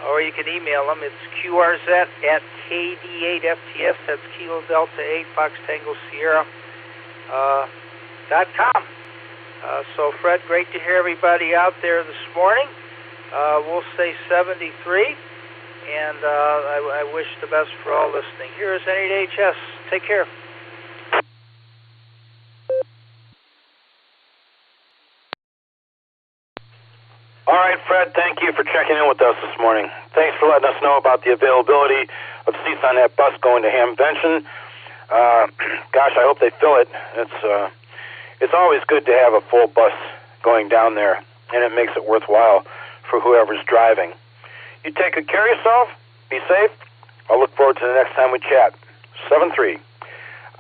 Speaker 17: or you can email them. It's QRZ@KD8FTF. That's Kilo Delta 8 Fox Tango Sierra .com. So, Fred, great to hear everybody out there this morning. We'll say 73, and I wish the best for all listening. Here is N8HS. Take care.
Speaker 8: All right, Fred, thank you for checking in with us this morning. Thanks for letting us know about the availability of seats on that bus going to Hamvention. Gosh, I hope they fill it. It's always good to have a full bus going down there, and it makes it worthwhile for whoever's driving. You take good care of yourself. Be safe. I'll look forward to the next time we chat. 7-3.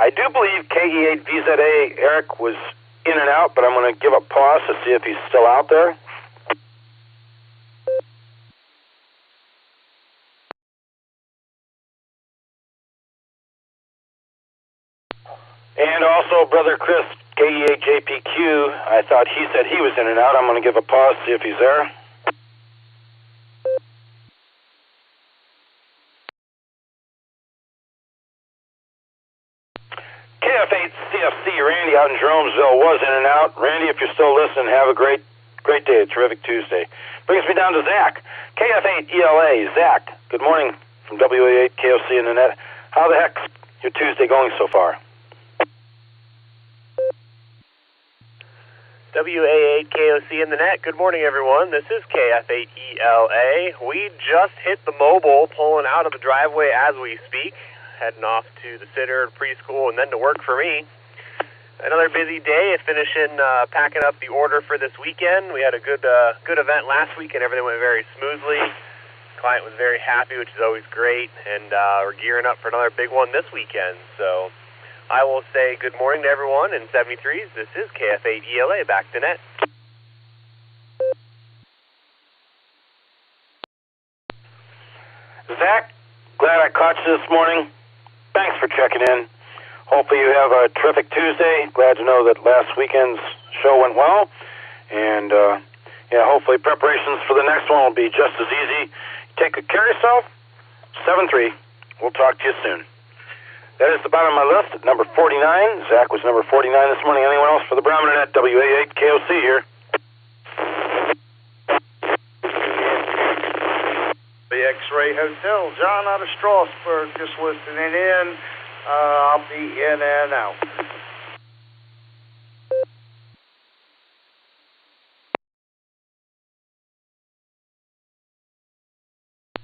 Speaker 8: I do believe KE8VZA Eric was in and out, but I'm going to give a pause to see if he's still out there. And also, Brother Chris, KE8JPQ, I thought he said he was in and out. I'm going to give a pause, see if he's there. KF8CFC, Randy out in Jeromesville was in and out. Randy, if you're still listening, have a great day, a terrific Tuesday. Brings me down to Zach. KF8ELA, Zach, good morning from WA8KOC in the net. How the heck's your Tuesday going so far?
Speaker 15: WA8KOC in the net. Good morning, everyone. This is KF8ELA. We just hit the mobile, pulling out of the driveway as we speak, heading off to the sitter, preschool, and then to work for me. Another busy day, finishing packing up the order for this weekend. We had a good event last week, and everything went very smoothly. The client was very happy, which is always great, and we're gearing up for another big one this weekend. So I will say good morning to everyone in 73s. This is KF8ELA, back to net.
Speaker 8: Zach, glad I caught you this morning. Thanks for checking in. Hopefully you have a terrific Tuesday. Glad to know that last weekend's show went well. And, hopefully preparations for the next one will be just as easy. Take good care of yourself. 7-3. We'll talk to you soon. That is the bottom of my list at number 49. Zach was number 49 this morning. Anyone else for the Barometer Net? WA8KOC here.
Speaker 19: The X-Ray Hotel. John out of Strasburg, just listening in. I'll be in and out.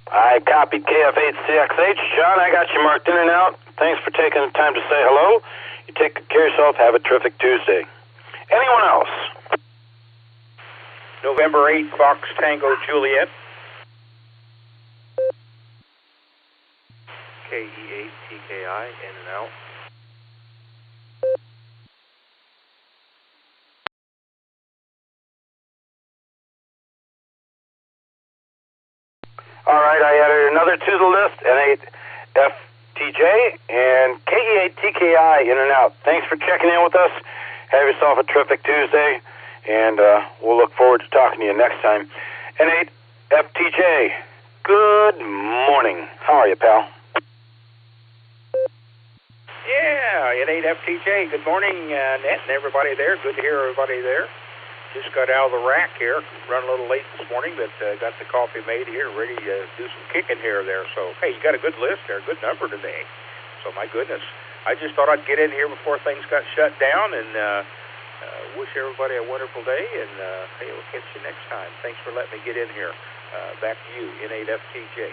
Speaker 8: I copied KF8CXH. John, I got you marked in and out. Thanks for taking the time to say hello. You take good care of yourself. Have a terrific Tuesday. Anyone else?
Speaker 20: November 8, Fox Tango Juliet.
Speaker 21: KE8TKI, in and out.
Speaker 8: All right, I added another to the list, N8FTJ and KE8TKI, in and out. Thanks for checking in with us. Have yourself a terrific Tuesday, and we'll look forward to talking to you next time. N8FTJ, good morning. How are you, pal?
Speaker 20: Yeah, N8FTJ, good morning, Net and everybody there. Good to hear everybody there. Just got out of the rack here. Run a little late this morning, but got the coffee made here, ready to do some kicking here or there. So, hey, you got a good list there, good number today. So, my goodness. I just thought I'd get in here before things got shut down and wish everybody a wonderful day. And, hey, we'll catch you next time. Thanks for letting me get in here. Back to you, N8FTJ.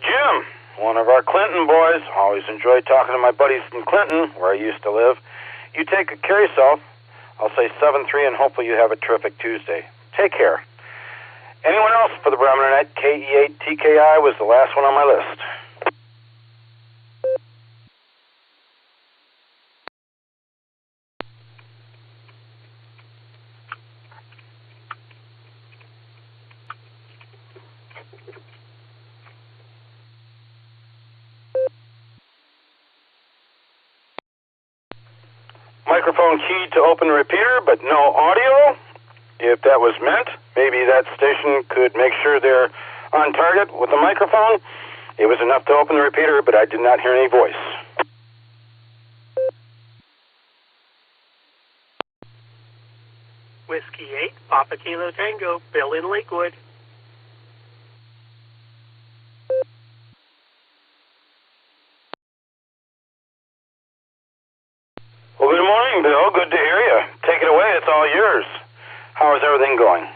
Speaker 8: Jim, one of our Clinton boys. Always enjoyed talking to my buddies in Clinton, where I used to live. You take good care of yourself. I'll say 7-3, and hopefully you have a terrific Tuesday. Take care. Anyone else for the Barometer Net? KE8TKI was the last one on my list. Microphone keyed to open the repeater, but no audio. If that was meant, maybe that station could make sure they're on target with the microphone. It was enough to open the repeater, but I did not hear any voice.
Speaker 25: Whiskey 8, Papa Kilo Tango, Bill in Lakewood.
Speaker 8: Well, good morning, morning, Bill. Good to hear you. Take it away. It's all yours. How is everything going?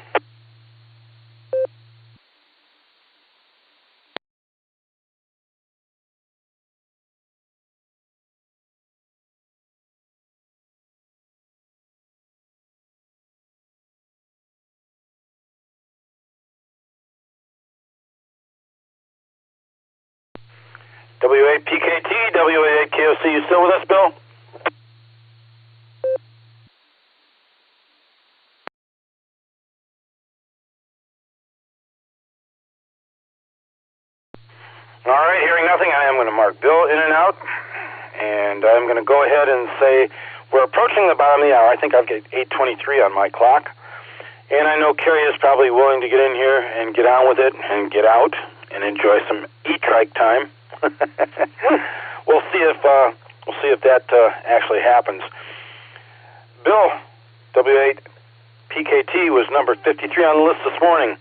Speaker 8: WAPKT, WA8KOC, you still with us, Bill? All right, hearing nothing, I am going to mark Bill in and out, and I'm going to go ahead and say we're approaching the bottom of the hour. I think I've got 8:23 on my clock, and I know Kerry is probably willing to get in here and get on with it and get out and enjoy some e-trike time. We'll see if that actually happens. Bill, W8PKT was number 53 on the list this morning.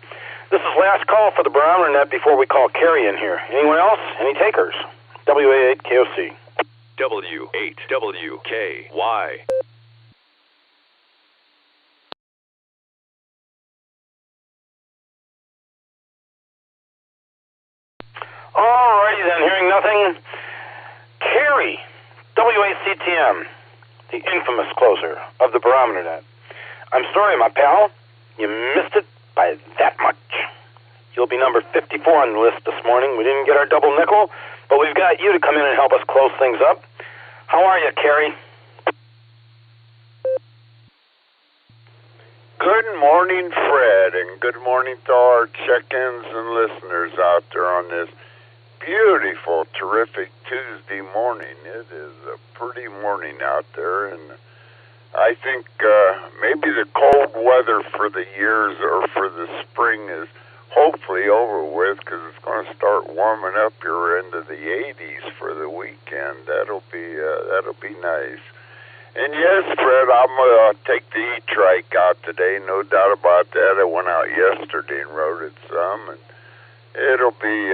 Speaker 8: This is last call for the Barometer Net before we call Kerry in here. Anyone else? Any takers? WA8KOC.
Speaker 3: W8WKY.
Speaker 8: Alrighty then, hearing nothing. Kerry, WACTM, the infamous closer of the Barometer Net. I'm sorry, my pal, you missed it by that much. You'll be number 54 on the list this morning. We didn't get our double nickel, but we've got you to come in and help us close things up. How are you, Kerry?
Speaker 4: Good morning, Fred, and good morning to all our check-ins and listeners out there on this beautiful, terrific Tuesday morning. It is a pretty morning out there, and I think maybe the cold weather for the years or for the spring is hopefully over with, because it's going to start warming up here into the 80s for the weekend. That'll be nice. And yes, Fred, I'm going to take the e-trike out today, no doubt about that. I went out yesterday and rode it some, and it'll be,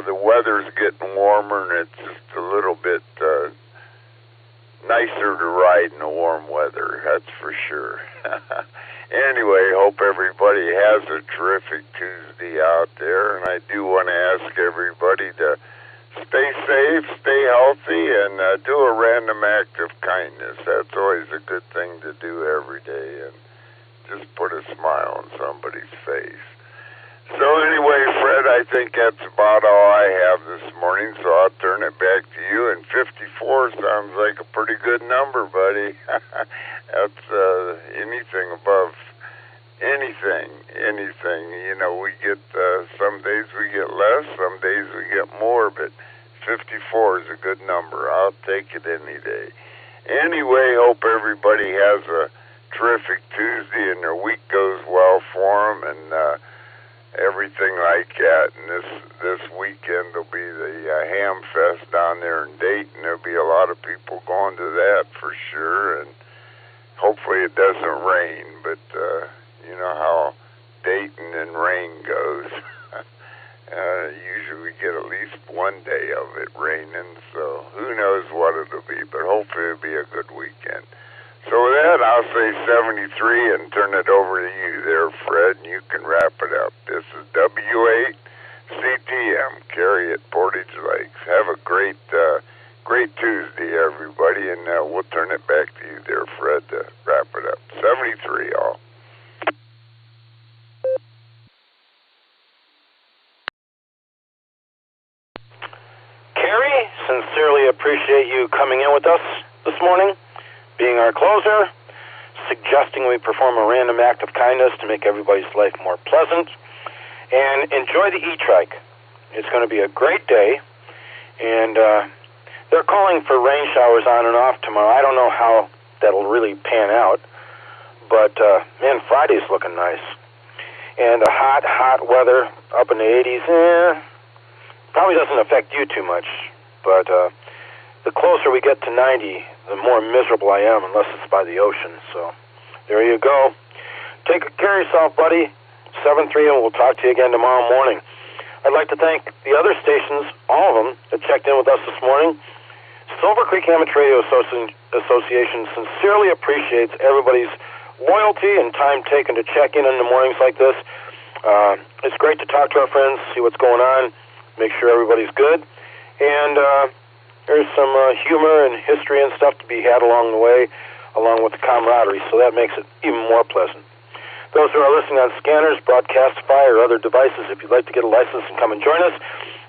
Speaker 4: the weather's getting warmer, and it's just a little bit nicer to ride in the warm weather, that's for sure. Anyway, hope everybody has a terrific Tuesday out there, and I do want to ask everybody to stay safe, stay healthy, and do a random act of kindness. That's always a good thing to do every day, and just put a smile on somebody's face. So anyway, Fred, I think that's about all I have this morning, so I'll turn it back to you. And 54 sounds like a pretty good number, buddy. That's anything above anything. We get, some days we get less, some days we get more, but 54 is a good number. I'll take it any day. Anyway, hope everybody has a terrific Tuesday and their week goes well for them, and everything like that. And this weekend will be the Ham Fest down there in Dayton. There'll be a lot of people going to that for sure, and hopefully it doesn't rain, but you know how Dayton and rain goes. Usually we get at least one day of it raining, so who knows what it'll be, but hopefully it'll be a good weekend. So with that, I'll say 73 and turn it over to you there, Fred, and you can wrap it up. This is W8CTM, Kerry at Portage Lakes. Have a great Tuesday, everybody, and we'll turn it back to you there, Fred, to wrap it up. 73, all.
Speaker 8: Kerry, sincerely appreciate you coming in with us this morning, being our closer, suggesting we perform a random act of kindness to make everybody's life more pleasant, and enjoy the e-trike. It's going to be a great day, and they're calling for rain showers on and off tomorrow. I don't know how that'll really pan out, but man, Friday's looking nice. And the hot weather up in the 80s, probably doesn't affect you too much, but the closer we get to 90, the more miserable I am, unless it's by the ocean. So there you go. Take care of yourself, buddy. 7-3, and we'll talk to you again tomorrow morning. I'd like to thank the other stations, all of them, that checked in with us this morning. Silvercreek Amateur Radio Association sincerely appreciates everybody's loyalty and time taken to check in the mornings like this. It's great to talk to our friends, see what's going on, make sure everybody's good. And there's some humor and history and stuff to be had along the way, along with the camaraderie, so that makes it even more pleasant. Those who are listening on scanners, Broadcastify, or other devices, if you'd like to get a license and come and join us,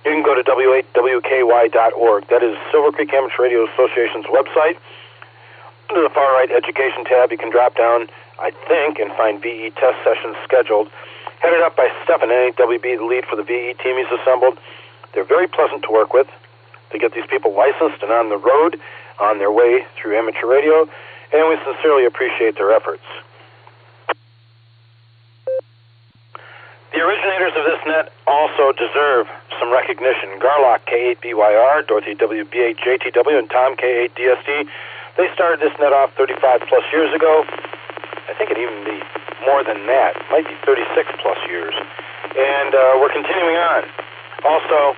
Speaker 8: you can go to w8wky.org. That is Silvercreek Amateur Radio Association's website. Under the far right Education tab, you can drop down, I think, and find VE test sessions scheduled. Headed up by Stefan, NAWB, the lead for the VE team he's assembled. They're very pleasant to work with. They get these people licensed and on the road on their way through amateur radio, and we sincerely appreciate their efforts. The originators of this net also deserve some recognition. Garlock, K8BYR, Dorothy WB8JTW, and Tom, K8DSD. They started this net off 35-plus years ago. I think it even be more than that. It might be 36-plus years. And we're continuing on. Also,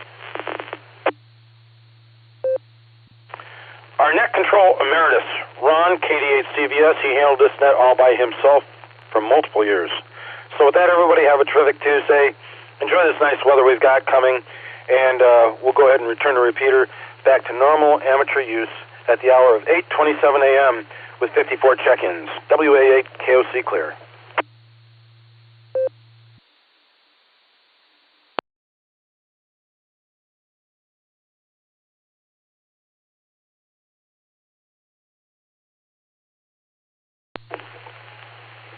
Speaker 8: our net control emeritus, Ron, KD8CVS, he handled this net all by himself for multiple years. So with that, everybody, have a terrific Tuesday. Enjoy this nice weather we've got coming, and we'll go ahead and return the repeater back to normal amateur use at the hour of 8:27 a.m. with 54 check-ins. WA8 KOC clear.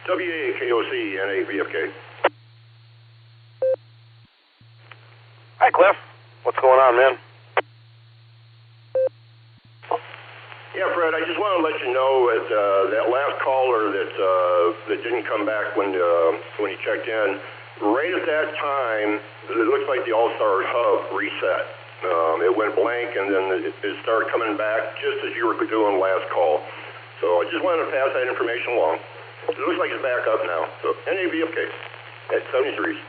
Speaker 7: WAKOC NAVFK.
Speaker 8: Hi, Cliff. What's going on, man?
Speaker 7: Yeah, Fred, I just want to let you know that that last caller that didn't come back when he checked in, right at that time, it looks like the Allstar hub reset. It went blank, and then it started coming back just as you were doing last call. So I just wanted to pass that information along. It looks like it's back up now. So NAVFK at 73.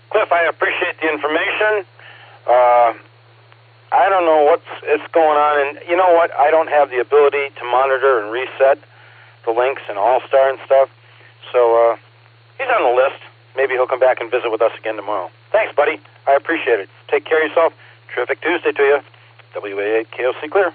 Speaker 8: Cliff, I appreciate the information. I don't know what's going on, and you know what? I don't have the ability to monitor and reset the links in Allstar and stuff. So he's on the list. Maybe he'll come back and visit with us again tomorrow. Thanks, buddy. I appreciate it. Take care of yourself. Terrific Tuesday to you. WA8 KOC clear.